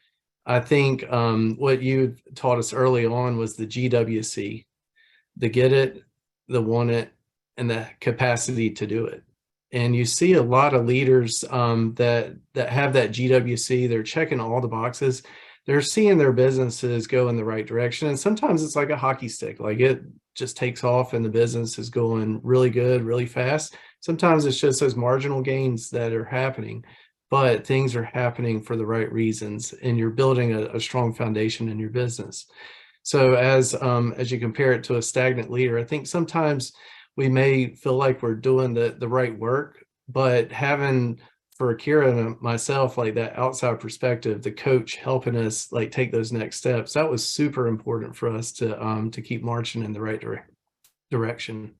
I think what you taught us early on was the GWC, the get it, the want it, and the capacity to do it. And you see a lot of leaders that have that GWC, they're checking all the boxes. They're seeing their businesses go in the right direction. And sometimes it's like a hockey stick, like it just takes off and the business is going really good, really fast. Sometimes it's just those marginal gains that are happening, but things are happening for the right reasons and you're building a strong foundation in your business. So as you compare it to a stagnant leader, I think sometimes we may feel like we're doing the right work, but having, for Kira and myself, like that outside perspective, the coach helping us like take those next steps, that was super important for us to keep marching in the right direction.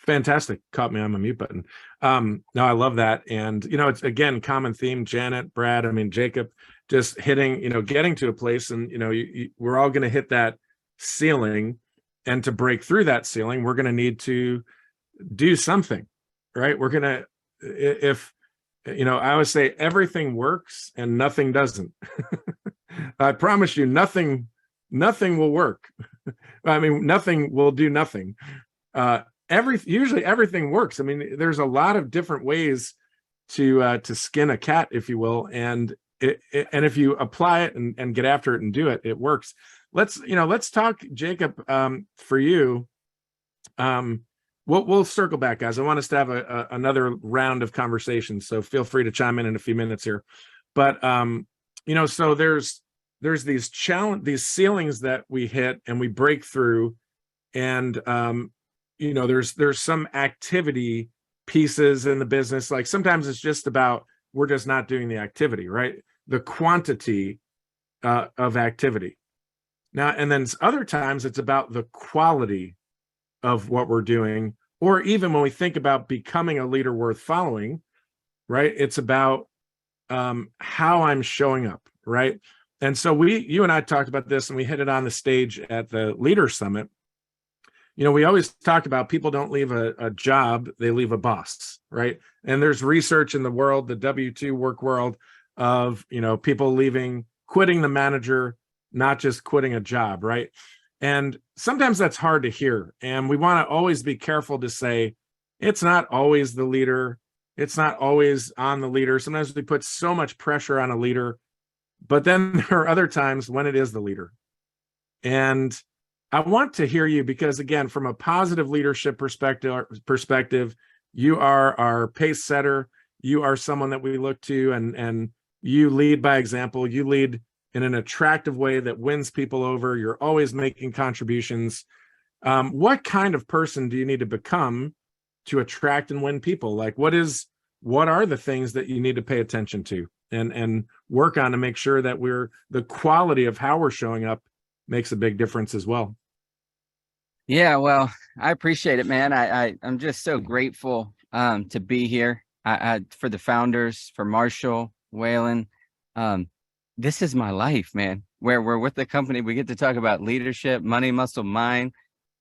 Fantastic. Caught me on my mute button. No, I love that. And, you know, it's again, common theme, Janet, Brad, I mean, Jacob, just hitting, you know, getting to a place and, you know, we're all going to hit that ceiling, and to break through that ceiling, we're going to need to do something, right? We're going to, if, you know, I always say everything works and nothing doesn't. I promise you, nothing will work. I mean, nothing will do nothing. Usually everything works. I mean, there's a lot of different ways to skin a cat, if you will, and if you apply it and get after it and do it, it works. Let's talk, Jacob, for you. We'll circle back, guys. I want us to have another round of conversation, so feel free to chime in a few minutes here. But you know, so there's these ceilings that we hit and we break through, and you know, there's some activity pieces in the business. Like sometimes it's just about we're just not doing the activity, right? The quantity of activity. Now, and then other times it's about the quality of what we're doing, or even when we think about becoming a leader worth following, right? It's about how I'm showing up, right? And so you and I talked about this, and we hit it on the stage at the Leader Summit. You know, we always talk about people don't leave a job, they leave a boss, right? And there's research in the world, the W-2 work world, of, you know, people quitting the manager, not just quitting a job, right? And sometimes that's hard to hear. And we want to always be careful to say, it's not always the leader. It's not always on the leader. Sometimes we put so much pressure on a leader, but then there are other times when it is the leader. And I want to hear you because, again, from a positive leadership perspective, you are our pace setter. You are someone that we look to, and you lead by example. You lead in an attractive way that wins people over. You're always making contributions. What kind of person do you need to become to attract and win people? Like, what are the things that you need to pay attention to and work on to make sure that the quality of how we're showing up makes a big difference as well? Yeah, well, I appreciate it, man. I'm just so grateful to be here. For the founders, for Marshall, Waylon. This is my life, man. Where we're with the company, we get to talk about leadership, money, muscle, mind.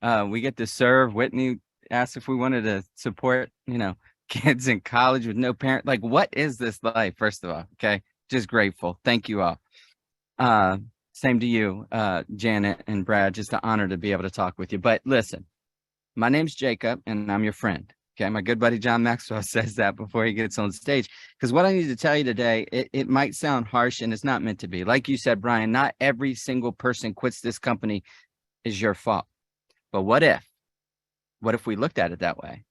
We get to serve. Whitney asked if we wanted to support, you know, kids in college with no parent. Like, what is this life? First of all, okay, just grateful. Thank you all. Same to you, Janet and Brad. Just an honor to be able to talk with you. But listen, my name's Jacob, and I'm your friend. Okay, my good buddy John Maxwell says that before he gets on stage. Because what I need to tell you today, it might sound harsh, and it's not meant to be. Like you said, Brian, not every single person quits this company is your fault. But what if we looked at it that way?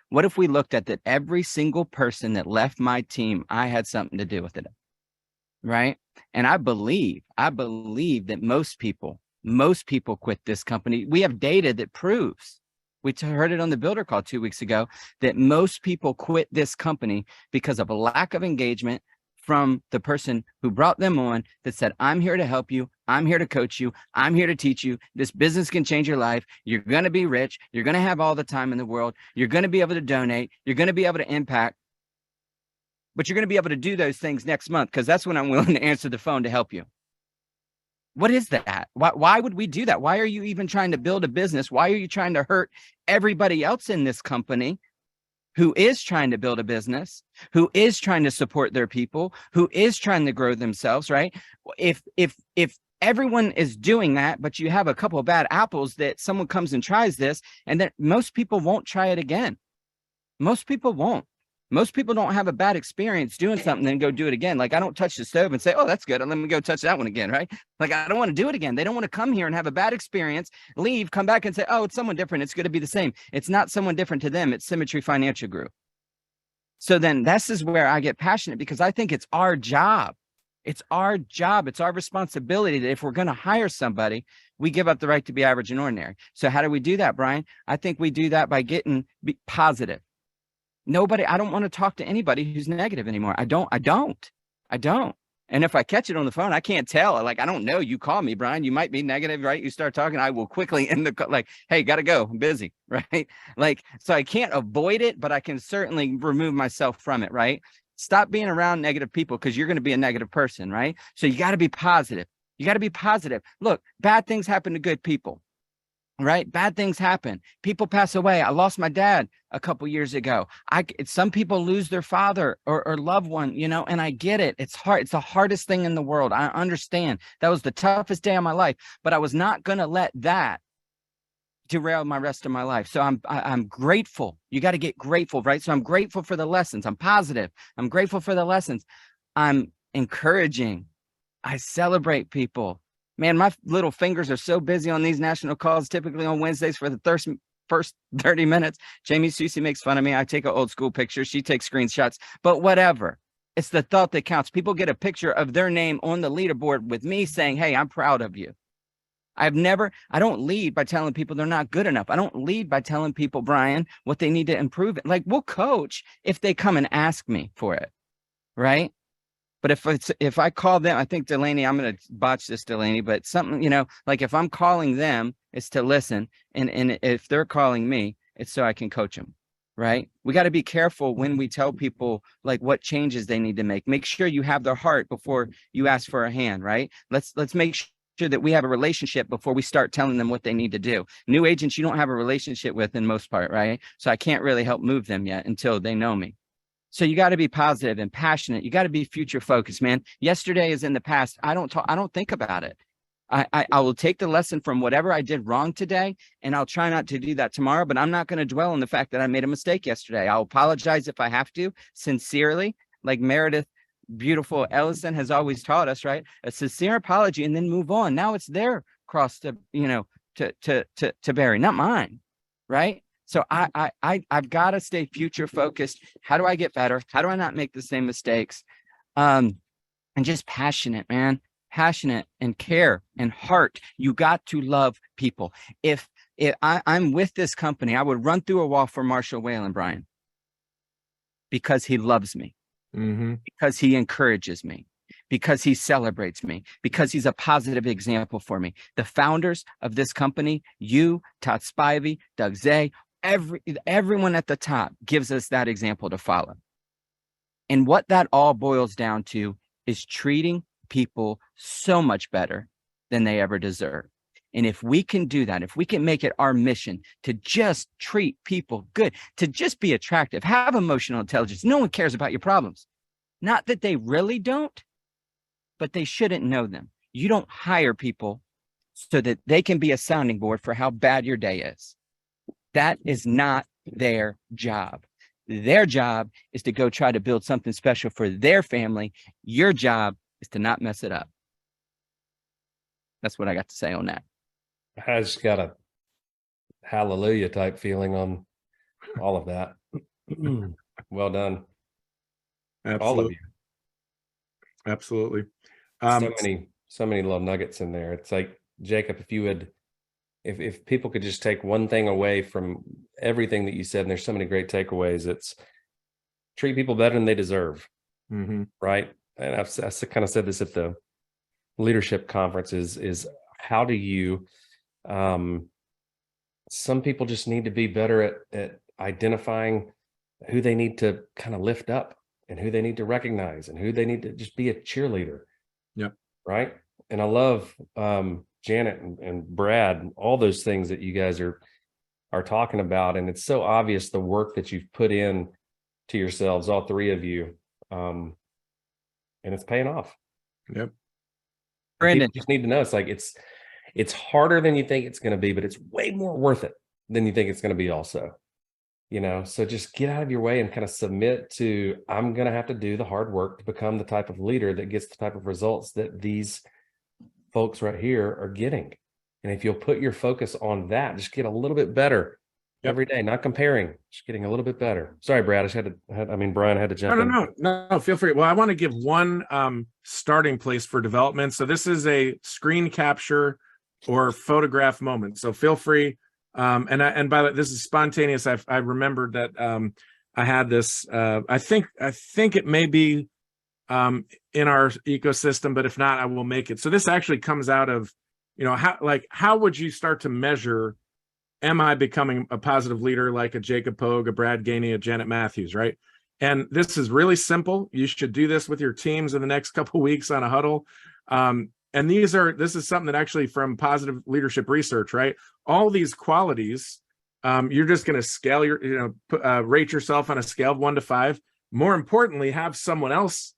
What if we looked at that every single person that left my team, I had something to do with it, right? And I believe that most people quit this company. We have data that proves We heard it on the builder call 2 weeks ago that most people quit this company because of a lack of engagement from the person who brought them on that said, I'm here to help you. I'm here to coach you. I'm here to teach you. This business can change your life. You're going to be rich. You're going to have all the time in the world. You're going to be able to donate. You're going to be able to impact. But you're going to be able to do those things next month because that's when I'm willing to answer the phone to help you. What is that? Why would we do that? Why are you even trying to build a business? Why are you trying to hurt everybody else in this company who is trying to build a business, who is trying to support their people, who is trying to grow themselves, right? If everyone is doing that, but you have a couple of bad apples that someone comes and tries this, and then most people won't try it again. Most people won't. Most people don't have a bad experience doing something and go do it again. Like I don't touch the stove and say, oh, that's good. And let me go touch that one again, right? Like I don't want to do it again. They don't want to come here and have a bad experience, leave, come back and say, oh, it's someone different. It's going to be the same. It's not someone different to them. It's Symmetry Financial Group. So then this is where I get passionate because I think it's our job. It's our job. It's our responsibility that if we're going to hire somebody, we give up the right to be average and ordinary. So how do we do that, Brian? I think we do that by getting positive. I don't want to talk to anybody who's negative anymore. I don't. And if I catch it on the phone, I can't tell. Like, I don't know. You call me, Brian, you might be negative, right? You start talking, I will quickly end the, like, hey, got to go. I'm busy, right? Like, so I can't avoid it, but I can certainly remove myself from it, right? Stop being around negative people because you're going to be a negative person, right? So you got to be positive. You got to be positive. Look, bad things happen to good people. Right? Bad things happen. People pass away. I lost my dad a couple years ago. Some people lose their father or loved one, you know, and I get it. It's hard. It's the hardest thing in the world. I understand. That was the toughest day of my life, but I was not going to let that derail my rest of my life. So I'm grateful. You got to get grateful, right? So I'm grateful for the lessons. I'm positive. I'm grateful for the lessons. I'm encouraging. I celebrate people. Man, my little fingers are so busy on these national calls, typically on Wednesdays for the first 30 minutes. Jamie Susie makes fun of me. I take an old school picture. She takes screenshots, but whatever. It's the thought that counts. People get a picture of their name on the leaderboard with me saying, hey, I'm proud of you. I don't lead by telling people they're not good enough. I don't lead by telling people, Brian, what they need to improve. Like we'll coach if they come and ask me for it, right? But if I call them, I think Delaney, I'm going to botch this, Delaney, but something, you know, like if I'm calling them, it's to listen. And if they're calling me, it's so I can coach them, right? We got to be careful when we tell people like what changes they need to make. Make sure you have their heart before you ask for a hand, right? Let's make sure that we have a relationship before we start telling them what they need to do. New agents, you don't have a relationship with in most part, right? So I can't really help move them yet until they know me. So you got to be positive and passionate. You got to be future focused, man. Yesterday is in the past. I don't think about it. I will take the lesson from whatever I did wrong today, and I'll try not to do that tomorrow, but I'm not going to dwell on the fact that I made a mistake yesterday. I'll apologize if I have to, sincerely, like Meredith Beautiful Ellison has always taught us, right? A sincere apology and then move on. Now it's their cross to, you know, to bear, not mine, right? So I've got to stay future focused. How do I get better? How do I not make the same mistakes? And just passionate, man, passionate and care and heart. You got to love people. If I'm with this company, I would run through a wall for Marshall Whalen, Brian, because he loves me, because he encourages me, because he celebrates me, because he's a positive example for me. The founders of this company, you, Todd Spivey, Doug Zay, everyone at the top gives us that example to follow. And what that all boils down to is treating people so much better than they ever deserve. And if we can do that, if we can make it our mission to just treat people good, to just be attractive, have emotional intelligence, no one cares about your problems. Not that they really don't, but they shouldn't know them. You don't hire people so that they can be a sounding board for how bad your day is. That is not their job. Their job is to go try to build something special for their family. Your job is to not mess it up. That's what I got to say on that. I just got a hallelujah type feeling on all of that. Well done. Absolutely. All of you. Absolutely. So many little nuggets in there. It's like, Jacob, if you would if people could just take one thing away from everything that you said, and there's so many great takeaways, it's treat people better than they deserve. Right. And I kind of said this at the leadership conference is how do you, some people just need to be better at identifying who they need to kind of lift up and who they need to recognize and who they need to just be a cheerleader. Yep. Right. And I love Janet and Brad, all those things that you guys are talking about. And it's so obvious the work that you've put in to yourselves, all three of you. And it's paying off. Yep. Brandon, people just need to know it's harder than you think it's going to be, but it's way more worth it than you think it's going to be also. So just get out of your way and kind of submit to, I'm going to have to do the hard work to become the type of leader that gets the type of results that these folks right here are getting. And if you'll put your focus on that, just get a little bit better every day, not comparing, just getting a little bit better. Sorry, Brad, Brian had to jump in. No, feel free. Well, I want to give one starting place for development. So this is a screen capture or photograph moment. So feel free. And by the way, this is spontaneous. I remembered that I had this. I think it may be in our ecosystem, but if not, I will make it. So this actually comes out of, how would you start to measure? Am I becoming a positive leader like a Jacob Pogue, a Brad Gainey, a Janet Matthews, right? And this is really simple. You should do this with your teams in the next couple of weeks on a huddle. And this is something that actually from positive leadership research, right? All these qualities, you're just going to scale rate yourself on a scale of 1 to 5. More importantly, have someone else,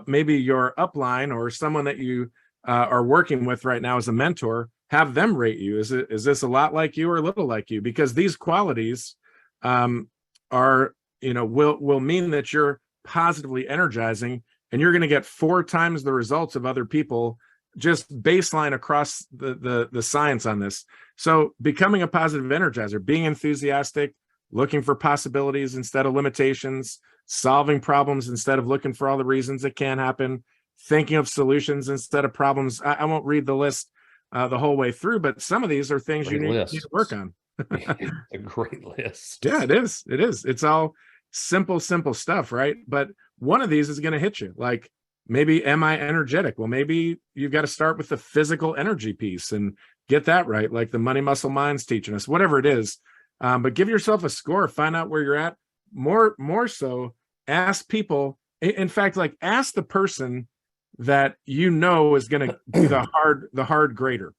maybe your upline or someone that you are working with right now as a mentor, have them rate you. Is this a lot like you or a little like you? Because these qualities will mean that you're positively energizing, and you're going to get 4 times the results of other people, just baseline across the science on this. So becoming a positive energizer, being enthusiastic, looking for possibilities instead of limitations, solving problems instead of looking for all the reasons it can't happen, thinking of solutions instead of problems. I won't read the list the whole way through, but some of these are things you need to work on. A great list. Yeah, it is. It's all simple stuff, right? But one of these is going to hit you. Like, maybe, am I energetic? Well, maybe you've got to start with the physical energy piece and get that right, like the Money Muscle Mind's teaching us, whatever it is. But give yourself a score, find out where you're at. More so, ask people. In fact, like, ask the person that is going to be the hard grader.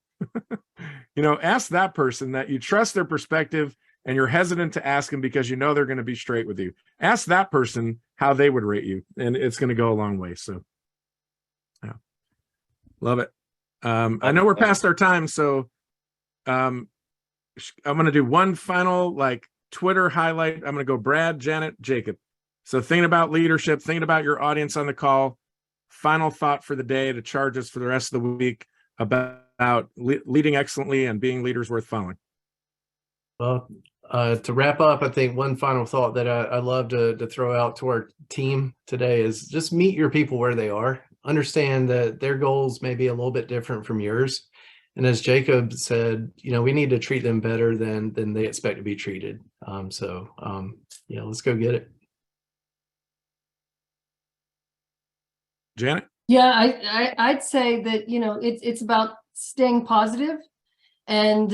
Ask that person that you trust their perspective and you're hesitant to ask them because they're going to be straight with you. Ask that person how they would rate you, and it's going to go a long way. So, yeah, love it. I know we're past our time, so I'm going to do one final Twitter highlight. I'm going to go Brad, Janet, Jacob. So thinking about leadership, thinking about your audience on the call, final thought for the day to charge us for the rest of the week about leading excellently and being leaders worth following. Well, to wrap up, I think one final thought that I love to throw out to our team today is just meet your people where they are. Understand that their goals may be a little bit different from yours. And as Jacob said, we need to treat them better than they expect to be treated. Let's go get it. Janet? Yeah, I'd say that, it's about staying positive and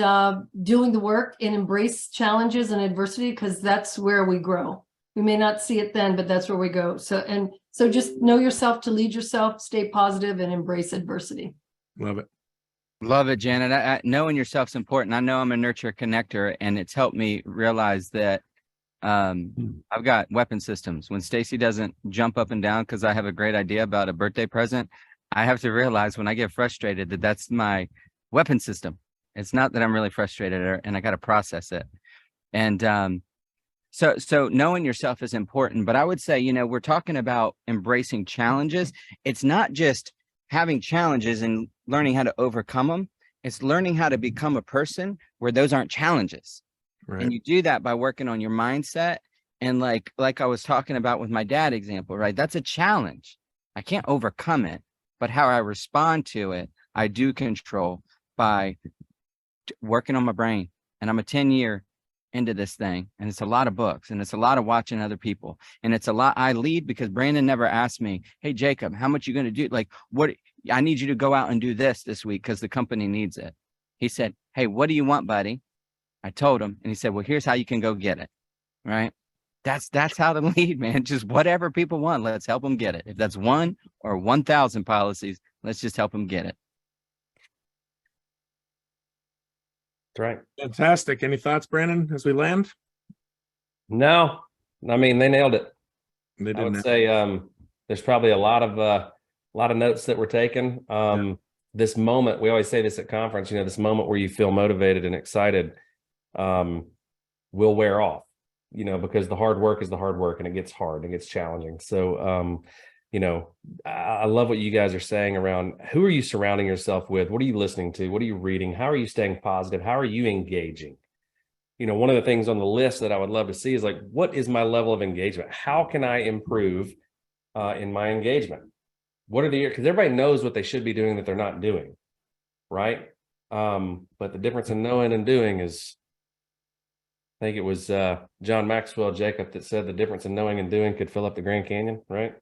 doing the work and embrace challenges and adversity, because that's where we grow. We may not see it then, but that's where we go. So just know yourself to lead yourself, stay positive, and embrace adversity. Love it. Love it, Janet. Knowing yourself's important. I know I'm a nurture connector, and it's helped me realize that I've got weapon systems. When Stacy doesn't jump up and down because I have a great idea about a birthday present, I have to realize when I get frustrated that that's my weapon system. It's not that I'm really frustrated, and I got to process it. And so knowing yourself is important. But I would say, we're talking about embracing challenges. It's not just having challenges and learning how to overcome them. It's learning how to become a person where those aren't challenges. Right. And you do that by working on your mindset. And like I was talking about with my dad example, right? That's a challenge. I can't overcome it, but how I respond to it, I do control by working on my brain, and I'm a 10-year into this thing, and it's a lot of books, and it's a lot of watching other people, and it's a lot. I lead because Brandon never asked me, hey, Jacob, how much you going to do? Like, what, I need you to go out and do this week because the company needs it. He said, hey, what do you want, buddy? I told him, and he said, well, here's how you can go get it. Right. That's how to lead, man. Just whatever people want, let's help them get it. If that's 1 or 1,000 policies, let's just help them get it. That's right. Fantastic. Any thoughts, Brandon, as we land? No, I mean, they nailed it. They did. I would say there's probably a lot of notes that were taken. This moment, we always say this at conference, you know, this moment where you feel motivated and excited will wear off, you know, because the hard work is the hard work, and it gets hard and it gets challenging. So, you know, I love what you guys are saying around who are you surrounding yourself with? What are you listening to? What are you reading? How are you staying positive? How are you engaging? You know, one of the things on the list that I would love to see is like, what is my level of engagement? How can I improve in my engagement? What are the, because everybody knows what they should be doing that they're not doing, right? But the difference in knowing and doing is, I think it was John Maxwell Jacob that said the difference in knowing and doing could fill up the Grand Canyon, right?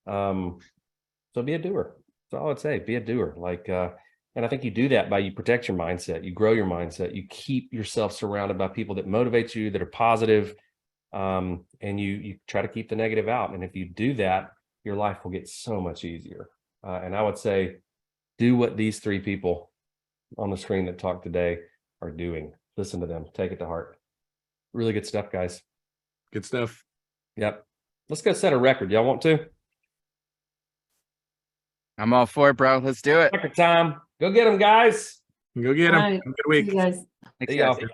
So be a doer. That's all I'd say. Be a doer. Like, and I think you do that by you protect your mindset, you grow your mindset, you keep yourself surrounded by people that motivate you, that are positive, and you try to keep the negative out. And if you do that, your life will get so much easier. And I would say, do what these 3 people on the screen that talked today are doing. Listen to them. Take it to heart. Really good stuff, guys. Good stuff. Yep. Let's go set a record. Y'all want to? I'm all for it, bro. Let's do it. Record time. Go get them, guys. Go get them. All right. Have a good week. See you guys. Thanks, See guys. y'all.